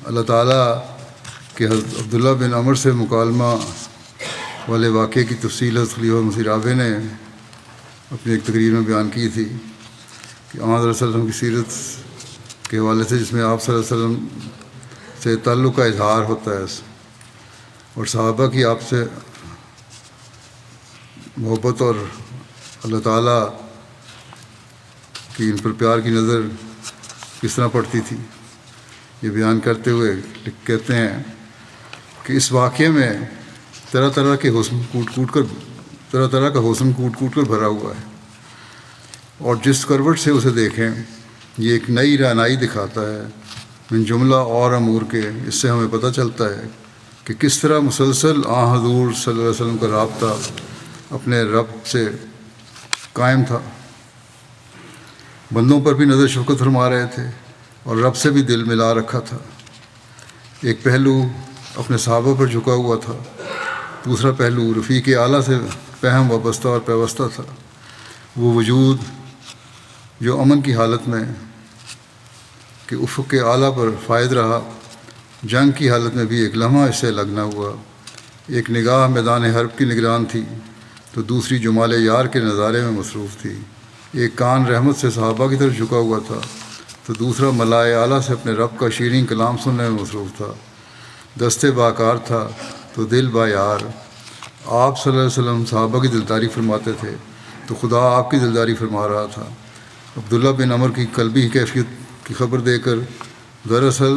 اللہ تعالیٰ کے حضرت عبداللہ بن عمر سے مکالمہ والے واقعے کی تفصیل حضرت خلیفہ مسیح رابع نے اپنی ایک تقریر میں بیان کی تھی کہ آن صلی اللہ علیہ وسلم کی سیرت کے حوالے سے، جس میں آپ صلی اللہ علیہ وسلم سے تعلق کا اظہار ہوتا ہے اور صحابہ کی آپ سے محبت اور اللہ تعالیٰ کی ان پر پیار کی نظر کس طرح پڑتی تھی، یہ بیان کرتے ہوئے کہتے ہیں کہ اس واقعے میں طرح طرح کا حسن کوٹ کوٹ کر بھرا ہوا ہے، اور جس کروٹ سے اسے دیکھیں یہ ایک نئی رہنائی دکھاتا ہے من جملہ اور امور کے۔ اس سے ہمیں پتہ چلتا ہے کہ کس طرح مسلسل حضور صلی اللہ علیہ وسلم کا رابطہ اپنے رب سے قائم تھا، بندوں پر بھی نظر شفقت فرما رہے تھے اور رب سے بھی دل ملا رکھا تھا۔ ایک پہلو اپنے صحابہ پر جھکا ہوا تھا، دوسرا پہلو رفیق اعلیٰ سے فہم وابستہ اور پیوستہ تھا۔ وہ وجود جو امن کی حالت میں کہ افق کے اعلیٰ پر فائد رہا، جنگ کی حالت میں بھی ایک لمحہ اس سے لگنا ہوا۔ ایک نگاہ میدان حرب کی نگران تھی تو دوسری جمال یار کے نظارے میں مصروف تھی۔ ایک کان رحمت سے صحابہ کی طرف جھکا ہوا تھا تو دوسرا ملائے اعلیٰ سے اپنے رب کا شیریں کلام سننے میں مصروف تھا۔ دستے باکار تھا تو دل با یار۔ آپ صلی اللہ علیہ وسلم صحابہ کی دلداری فرماتے تھے تو خدا آپ کی دلداری فرما رہا تھا۔ عبداللہ بن عمر کی قلبی کیفیت کی خبر دے کر دراصل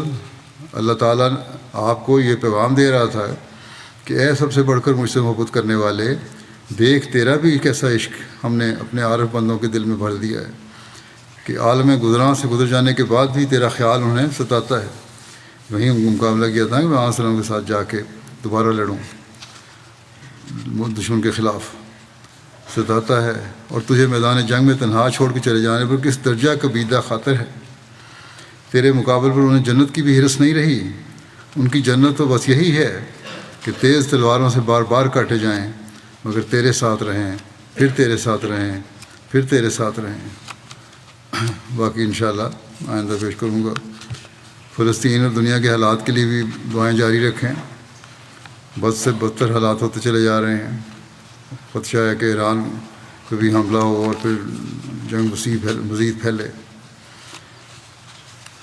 اللہ تعالیٰ آپ کو یہ پیغام دے رہا تھا کہ اے سب سے بڑھ کر مجھ سے محبت کرنے والے، دیکھ تیرا بھی کیسا عشق ہم نے اپنے عارف بندوں کے دل میں بھر دیا ہے کہ عالم گزراں سے گزر جانے کے بعد بھی تیرا خیال انہیں ستاتا ہے۔ وہیں مقابلہ کیا تھا کہ میں وسلم کے ساتھ جا کے دوبارہ لڑوں، دشمن کے خلاف ستاتا ہے، اور تجھے میدان جنگ میں تنہا چھوڑ کے چلے جانے پر کس درجہ کبیدہ خاطر ہے۔ تیرے مقابل پر انہیں جنت کی بھی ہرس نہیں رہی، ان کی جنت تو بس یہی ہے کہ تیز تلواروں سے بار بار کاٹے جائیں مگر تیرے ساتھ رہیں، پھر تیرے ساتھ رہیں، پھر تیرے ساتھ رہیں۔ باقی انشاءاللہ آئندہ پیش کروں گا۔ فلسطین اور دنیا کے حالات کے لیے بھی دعائیں جاری رکھیں، بد سے بدتر حالات ہوتے چلے جا رہے ہیں۔ خدشہ ہے کہ ایران کو بھی حملہ ہو اور پھر جنگ مزید پھیلے۔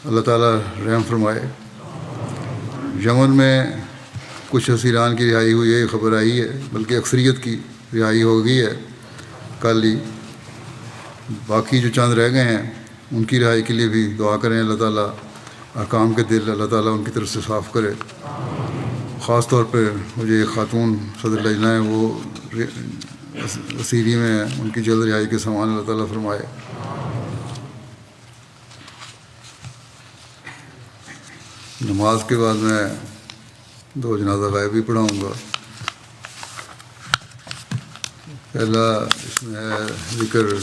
اللہ تعالیٰ رحم فرمائے۔ یمن میں کچھ اسیران کی رہائی ہوئی ہے، یہ خبر آئی ہے، بلکہ اکثریت کی رہائی ہو گئی ہے کل ہی۔ باقی جو چند رہ گئے ہیں ان کی رہائی کے لیے بھی دعا کریں، اللہ تعالیٰ احکام کے دل اللہ تعالیٰ ان کی طرف سے صاف کرے۔ خاص طور پہ مجھے ایک خاتون صدر لجنہ ہیں، وہ اسیری میں ہیں، ان کی جلد رہائی کے سامان اللہ تعالیٰ فرمائے۔ نماز کے بعد میں 2 جنازہ غائب بھی پڑھاؤں گا۔ پہلا اس میں ہے ذکر،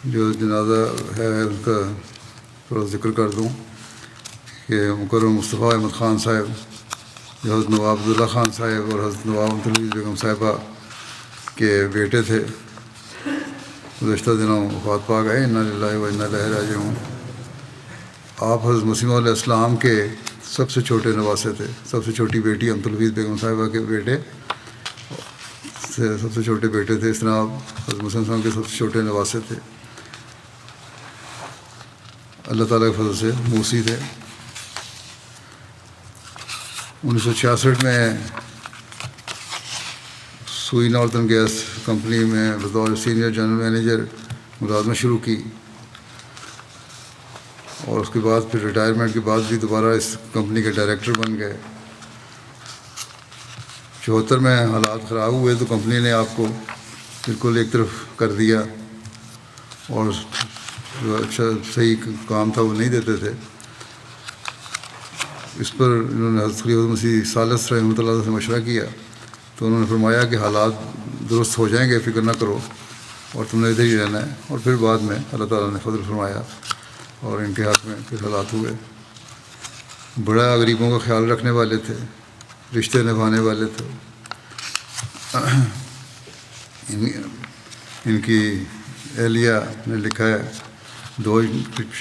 جو جنازہ ہے اس کا تھوڑا ذکر کر دوں کہ مکرم مصطفیٰ احمد خان صاحب جو حضرت نواب عبداللہ خان صاحب اور حضرت نواب مطلوب بیگم صاحبہ کے بیٹے تھے، گزشتہ دنوں وفات پا گئے، انا للہ و انا الیہ راجعون۔ آپ حضرت مسیح علیہ السلام کے سب سے چھوٹے نواسے تھے، سب سے چھوٹی بیٹی امطلوب بیگم صاحبہ کے بیٹے سے سب سے چھوٹے بیٹے تھے، اس طرح آپ حضرت مسیح السلام کے سب سے چھوٹے نواسے تھے۔ اللہ تعالیٰ کے فضل سے موسی تھے۔ 1966 میں سوئی نارتھن گیس کمپنی میں بطور سینئر جنرل مینیجر ملازمت شروع کی، اور اس کے بعد پھر ریٹائرمنٹ کے بعد بھی دوبارہ اس کمپنی کے ڈائریکٹر بن گئے۔ 74 میں حالات خراب ہوئے تو کمپنی نے آپ کو بالکل ایک طرف کر دیا، اور جو اچھا صحیح کام تھا وہ نہیں دیتے تھے۔ اس پر انہوں نے حضرت خلیفۃ مسیح ثالث رحمۃ اللہ سے مشورہ کیا تو انہوں نے فرمایا کہ حالات درست ہو جائیں گے، فکر نہ کرو، اور تم نے ادھر ہی رہنا ہے۔ اور پھر بعد میں اللہ تعالیٰ نے فضل فرمایا اور ان کے حق میں پھر حالات ہوئے۔ بڑا غریبوں کا خیال رکھنے والے تھے، رشتے نبھانے والے تھے۔ ان کی اہلیہ نے لکھا ہے 2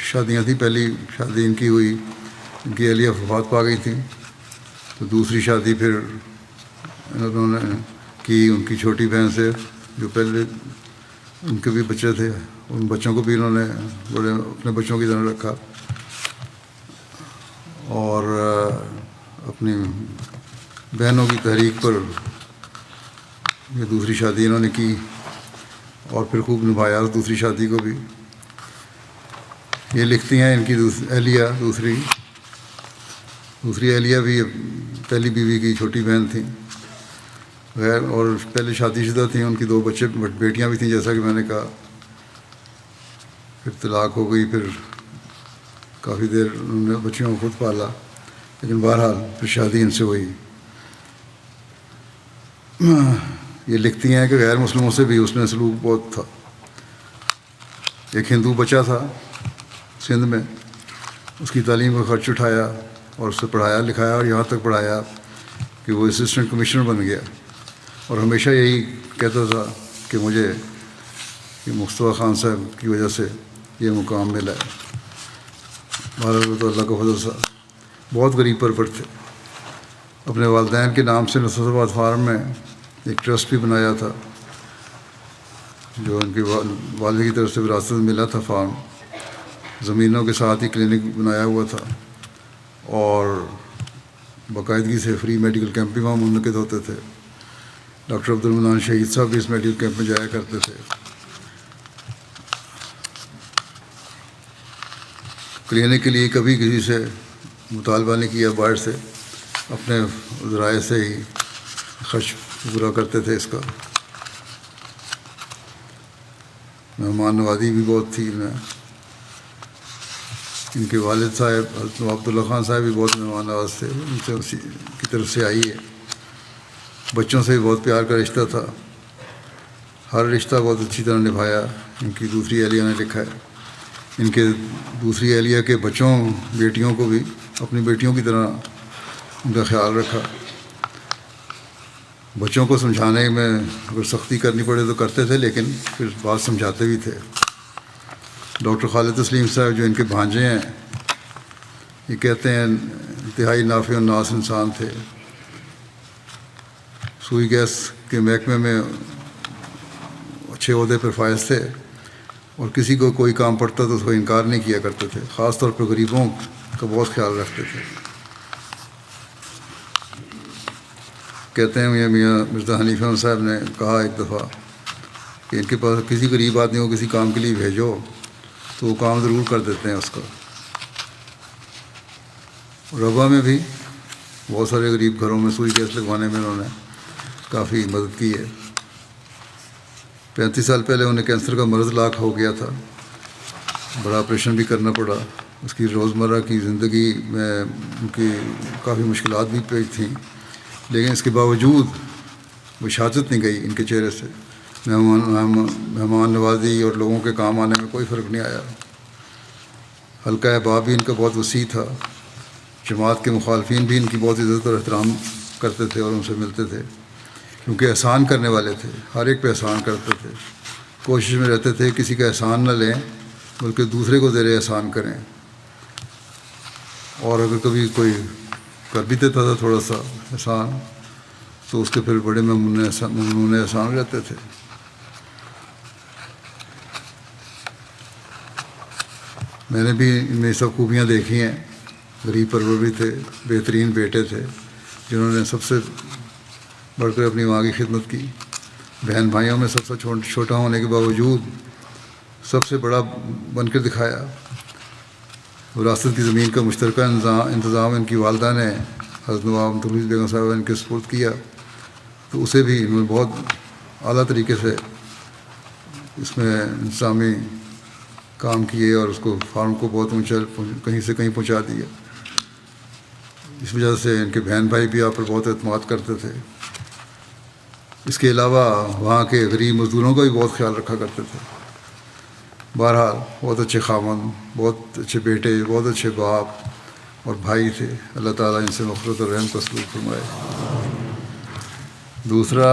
شادیاں تھیں، پہلی شادی ان کی ہوئی، ان کی اہلیہ وفات پا گئی تھی، تو دوسری شادی پھر انہوں نے کی ان کی چھوٹی بہن سے، جو پہلے ان کے بھی بچے تھے، ان بچوں کو بھی انہوں نے بڑے اپنے بچوں کی طرح رکھا، اور اپنی بہنوں کی تحریک پر یہ دوسری شادی انہوں نے کی، اور پھر خوب نبھایا اس دوسری شادی کو بھی۔ یہ لکھتی ہیں ان کی اہلیہ دوسری اہلیہ بھی پہلی بیوی کی چھوٹی بہن تھیں، غیر اور پہلے شادی شدہ تھیں، ان کی 2 بیٹیاں بھی تھیں جیسا کہ میں نے کہا۔ پھر طلاق ہو گئی، پھر کافی دیر انہوں نے بچیوں کو خود پالا، لیکن بہرحال پھر شادی ان سے ہوئی۔ یہ لکھتی ہیں کہ غیر مسلموں سے بھی اس میں سلوک بہت تھا۔ ایک ہندو بچہ تھا سندھ میں، اس کی تعلیم کا خرچ اٹھایا اور اسے پڑھایا لکھایا، اور یہاں تک پڑھایا کہ وہ اسسٹنٹ کمشنر بن گیا، اور ہمیشہ یہی کہتا تھا کہ مجھے کہ مصطفیٰ خان صاحب کی وجہ سے یہ مقام ملا ہے۔ بہرحال تو اللہ کا فضل تھا۔ بہت غریب پرور تھے۔ اپنے والدین کے نام سے نصرت آباد فارم میں ایک ٹرسٹ بھی بنایا تھا، جو ان کے والد کی طرف سے وراثت میں ملا تھا فارم۔ زمینوں کے ساتھ ہی کلینک بنایا ہوا تھا، اور باقاعدگی سے فری میڈیکل کیمپ بھی وہاں منعقد ہوتے تھے۔ ڈاکٹر عبد المنان شہید صاحب بھی اس میڈیکل کیمپ میں جایا کرتے تھے۔ کلینک کے لیے کبھی کسی سے مطالبہ نہیں کیا، باہر سے اپنے ذرائع سے ہی خرچ پورا کرتے تھے اس کا۔ مہمان نوازی بھی بہت تھی ان میں۔ ان کے والد صاحب حضرت نواب عبداللہ خان صاحب بھی بہت مہمان نواز تھے، ان سے اسی کی طرف سے آئی ہے۔ بچوں سے بھی بہت پیار کا رشتہ تھا، ہر رشتہ بہت اچھی طرح نبھایا۔ ان کی دوسری اہلیہ نے لکھا ہے ان کے دوسری اہلیہ کے بچوں بیٹیوں کو بھی اپنی بیٹیوں کی طرح ان کا خیال رکھا۔ بچوں کو سمجھانے میں اگر سختی کرنی پڑے تو کرتے تھے، لیکن پھر بات سمجھاتے بھی تھے۔ ڈاکٹر خالد تسلیم صاحب جو ان کے بھانجے ہیں، یہ کہتے ہیں انتہائی نافع الناس انسان تھے۔ سوئی گیس کے محکمے میں اچھے عہدے پر فائز تھے، اور کسی کو کوئی کام پڑتا تو اس کو انکار نہیں کیا کرتے تھے، خاص طور پر غریبوں کا بہت خیال رکھتے تھے۔ کہتے ہیں میاں مرزا حنیف احمد صاحب نے کہا ایک دفعہ کہ ان کے پاس کسی غریب آدمی کو کسی کام کے لیے بھیجو تو وہ کام ضرور کر دیتے ہیں اس کا۔ ربا میں بھی بہت سارے غریب گھروں میں سوئی گیس لگوانے میں انہوں نے کافی مدد کی ہے۔ 35 سال پہلے انہیں کینسر کا مرض لاحق ہو گیا تھا، بڑا آپریشن بھی کرنا پڑا۔ اس کی روزمرہ کی زندگی میں ان کی کافی مشکلات بھی پیش تھیں، لیکن اس کے باوجود وہ شہادت نہیں گئی ان کے چہرے سے۔ مہمان نوازی اور لوگوں کے کام آنے میں کوئی فرق نہیں آیا۔ حلقہ احباب بھی ان کا بہت وسیع تھا، جماعت کے مخالفین بھی ان کی بہت عزت اور احترام کرتے تھے اور ان سے ملتے تھے، کیونکہ احسان کرنے والے تھے، ہر ایک پہ احسان کرتے تھے، کوشش میں رہتے تھے کسی کا احسان نہ لیں بلکہ دوسرے کو زیر احسان کریں، اور اگر کبھی کوئی کر بھی دیتا تھا تھوڑا سا احسان تو اس کے پھر بڑے ممنون احسان رہتے تھے۔ میں نے بھی ان میں سب خوبیاں دیکھی ہیں۔ غریب پرور بھی تھے، بہترین بیٹے تھے جنہوں نے سب سے بڑھ کر اپنی ماں کی خدمت کی، بہن بھائیوں میں سب سے چھوٹا ہونے کے باوجود سب سے بڑا بن کر دکھایا۔ وراثت کی زمین کا مشترکہ انتظام ان کی والدہ نے حضرت نواب امتالعزیز بیگم صاحبہ ان کے سپرد کیا، تو اسے بھی انہوں نے بہت اعلیٰ طریقے سے اس میں انتظامی کام کیے اور اس کو فارم کو بہت اونچا کہیں سے کہیں پہنچا دیا۔ اس وجہ سے ان کے بہن بھائی بھی آپ پر بہت اعتماد کرتے تھے۔ اس کے علاوہ وہاں کے غریب مزدوروں کا بھی بہت خیال رکھا کرتے تھے۔ بہرحال بہت اچھے خاوند، بہت اچھے بیٹے، بہت اچھے باپ اور بھائی تھے۔ اللہ تعالیٰ ان سے مغفرت اور رحم کا سلوک فرمائے۔ دوسرا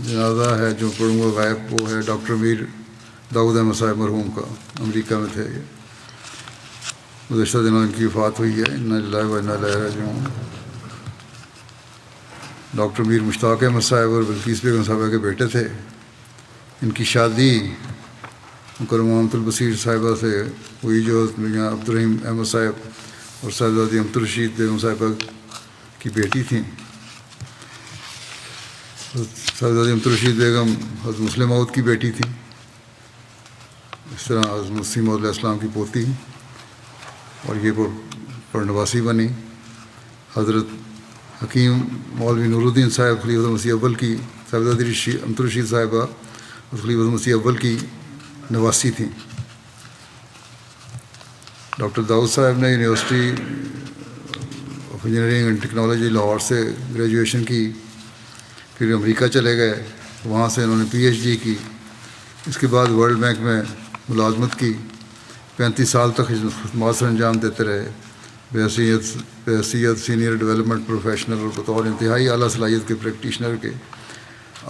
جنازہ ہے جو پڑھوں گا غائب، وہ ہے ڈاکٹر میر داؤد احمد صاحب مرحوم کا، امریکہ میں تھے یہ۔ گزشتہ دنوں ان کی وفات ہوئی ہے، انا للہ و انا الیہ راجعون۔ ڈاکٹر میر مشتاق احمد صاحب اور بلقیس بیگم صاحبہ کے بیٹے تھے۔ ان کی شادی مکرمہ امت البصیر صاحبہ سے ہوئی جو میاں عبدالرحیم احمد صاحب اور صاحبزادی امت الرشید بیگم صاحبہ کی بیٹی تھیں۔ صاحبزادی امت الرشید بیگم حضرت مسلم موعود کی بیٹی تھیں، اس طرح حضرت مسیح موعود علیہ السلام کی پوتی، اور یہ پرنواسی بنی۔ حضرت حکیم مولوی نور الدین صاحب خلیفۃ مسیح اول کی صاحبزادی امت الرشید صاحبہ خلیفۃ مسیح اول کی نواسی تھیں۔ ڈاکٹر داؤد صاحب نے university of engineering and technology Lahore سے گریجویشن کی، پھر امریکہ چلے گئے، وہاں سے انہوں نے پی ایچ ڈی کی۔ اس کے بعد ورلڈ بینک میں ملازمت کی، 35 سال تک خدمات سر انجام دیتے رہے بحیثیت سینئر ڈیولپمنٹ پروفیشنل اور بطور انتہائی اعلیٰ صلاحیت کے پریکٹیشنر کے۔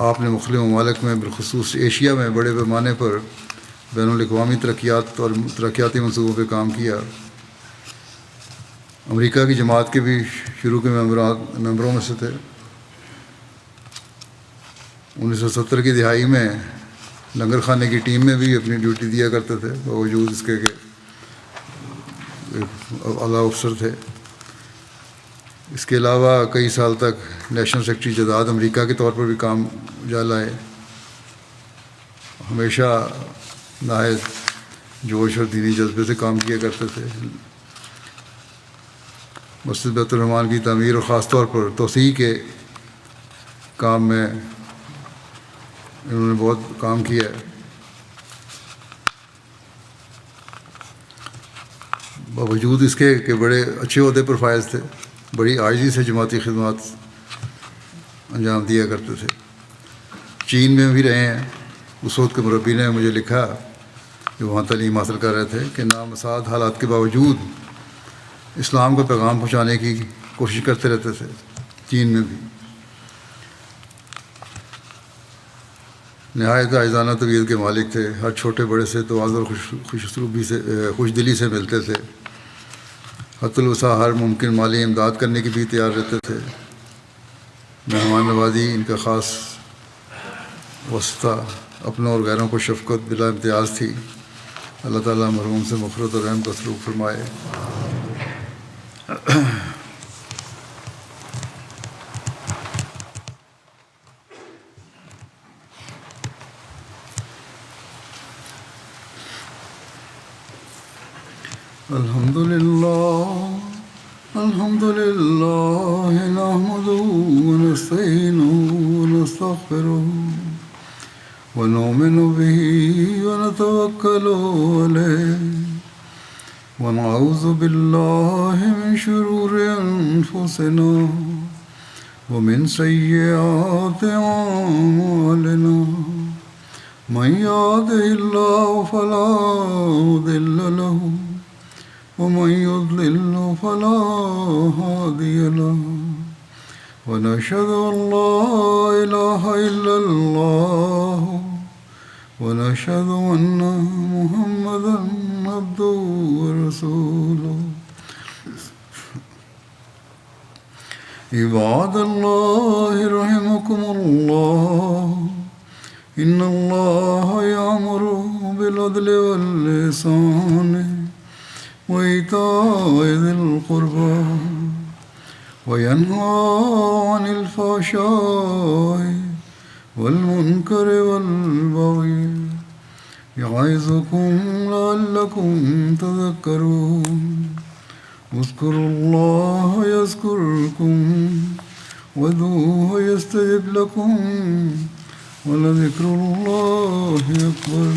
آپ نے مختلف ممالک میں بالخصوص ایشیا میں بڑے پیمانے پر بین الاقوامی ترقیاتی منصوبوں پہ کام کیا۔ امریکہ کی جماعت کے بھی شروع کے ممبروں میں سے تھے۔ 1970 کی دہائی میں لنگر خانے کی ٹیم میں بھی اپنی ڈیوٹی دیا کرتے تھے، باوجود اس کے کہ اعلیٰ افسر تھے۔ اس کے علاوہ کئی سال تک نیشنل سیکرٹری جداد امریکہ کے طور پر بھی کام جالائے۔ ہمیشہ نہایت جوش اور دینی جذبے سے کام کیا کرتے تھے۔ مسجد بیت الرحمان کی تعمیر اور خاص طور پر توسیع کے کام میں انہوں نے بہت کام کیا ہے۔ باوجود اس کے کہ بڑے اچھے عہدے پر فائز تھے، بڑی عاجزی سے جماعتی خدمات انجام دیا کرتے تھے۔ چین میں بھی رہے ہیں۔ اس وقت کے مربی نے مجھے لکھا جو وہاں تعلیم حاصل کر رہے تھے کہ نامساعد حالات کے باوجود اسلام کا پیغام پہنچانے کی کوشش کرتے رہتے تھے، چین میں بھی۔ نہایت عاجزانہ طبیعت کے مالک تھے، ہر چھوٹے بڑے سے تواضع اور خوش دلی سے ملتے تھے، حتی الوسع ہر ممکن مالی امداد کرنے کی بھی تیار رہتے تھے۔ مہمان نوازی ان کا خاص واسطہ، اپنوں اور غیروں کو شفقت بلا امتیاز تھی۔ اللہ تعالیٰ مرحوم سے مغفرت اور رحم کا سلوک فرمائے۔ الحمد لله نحمده ونستعينه ونستغفره ونؤمن به ونتوكل عليه ونعوذ بالله من شرور أنفسنا ومن سيئات أعمالنا من يهده الله فلا مضل له ومن يضلل فلا هادي له ونشهد أن لا إله إلا الله ونشهد أن محمدا عبده ورسوله عباد الله رحمكم الله إن الله يأمر بالعدل والإحسان وإيتاء ذي القربى وينهى عن الفحشاء والمنكر والبغي يعظكم لعلكم تذكرون اذكروا الله يذكركم وادعوه يستجب لكم ولذكر الله أكبر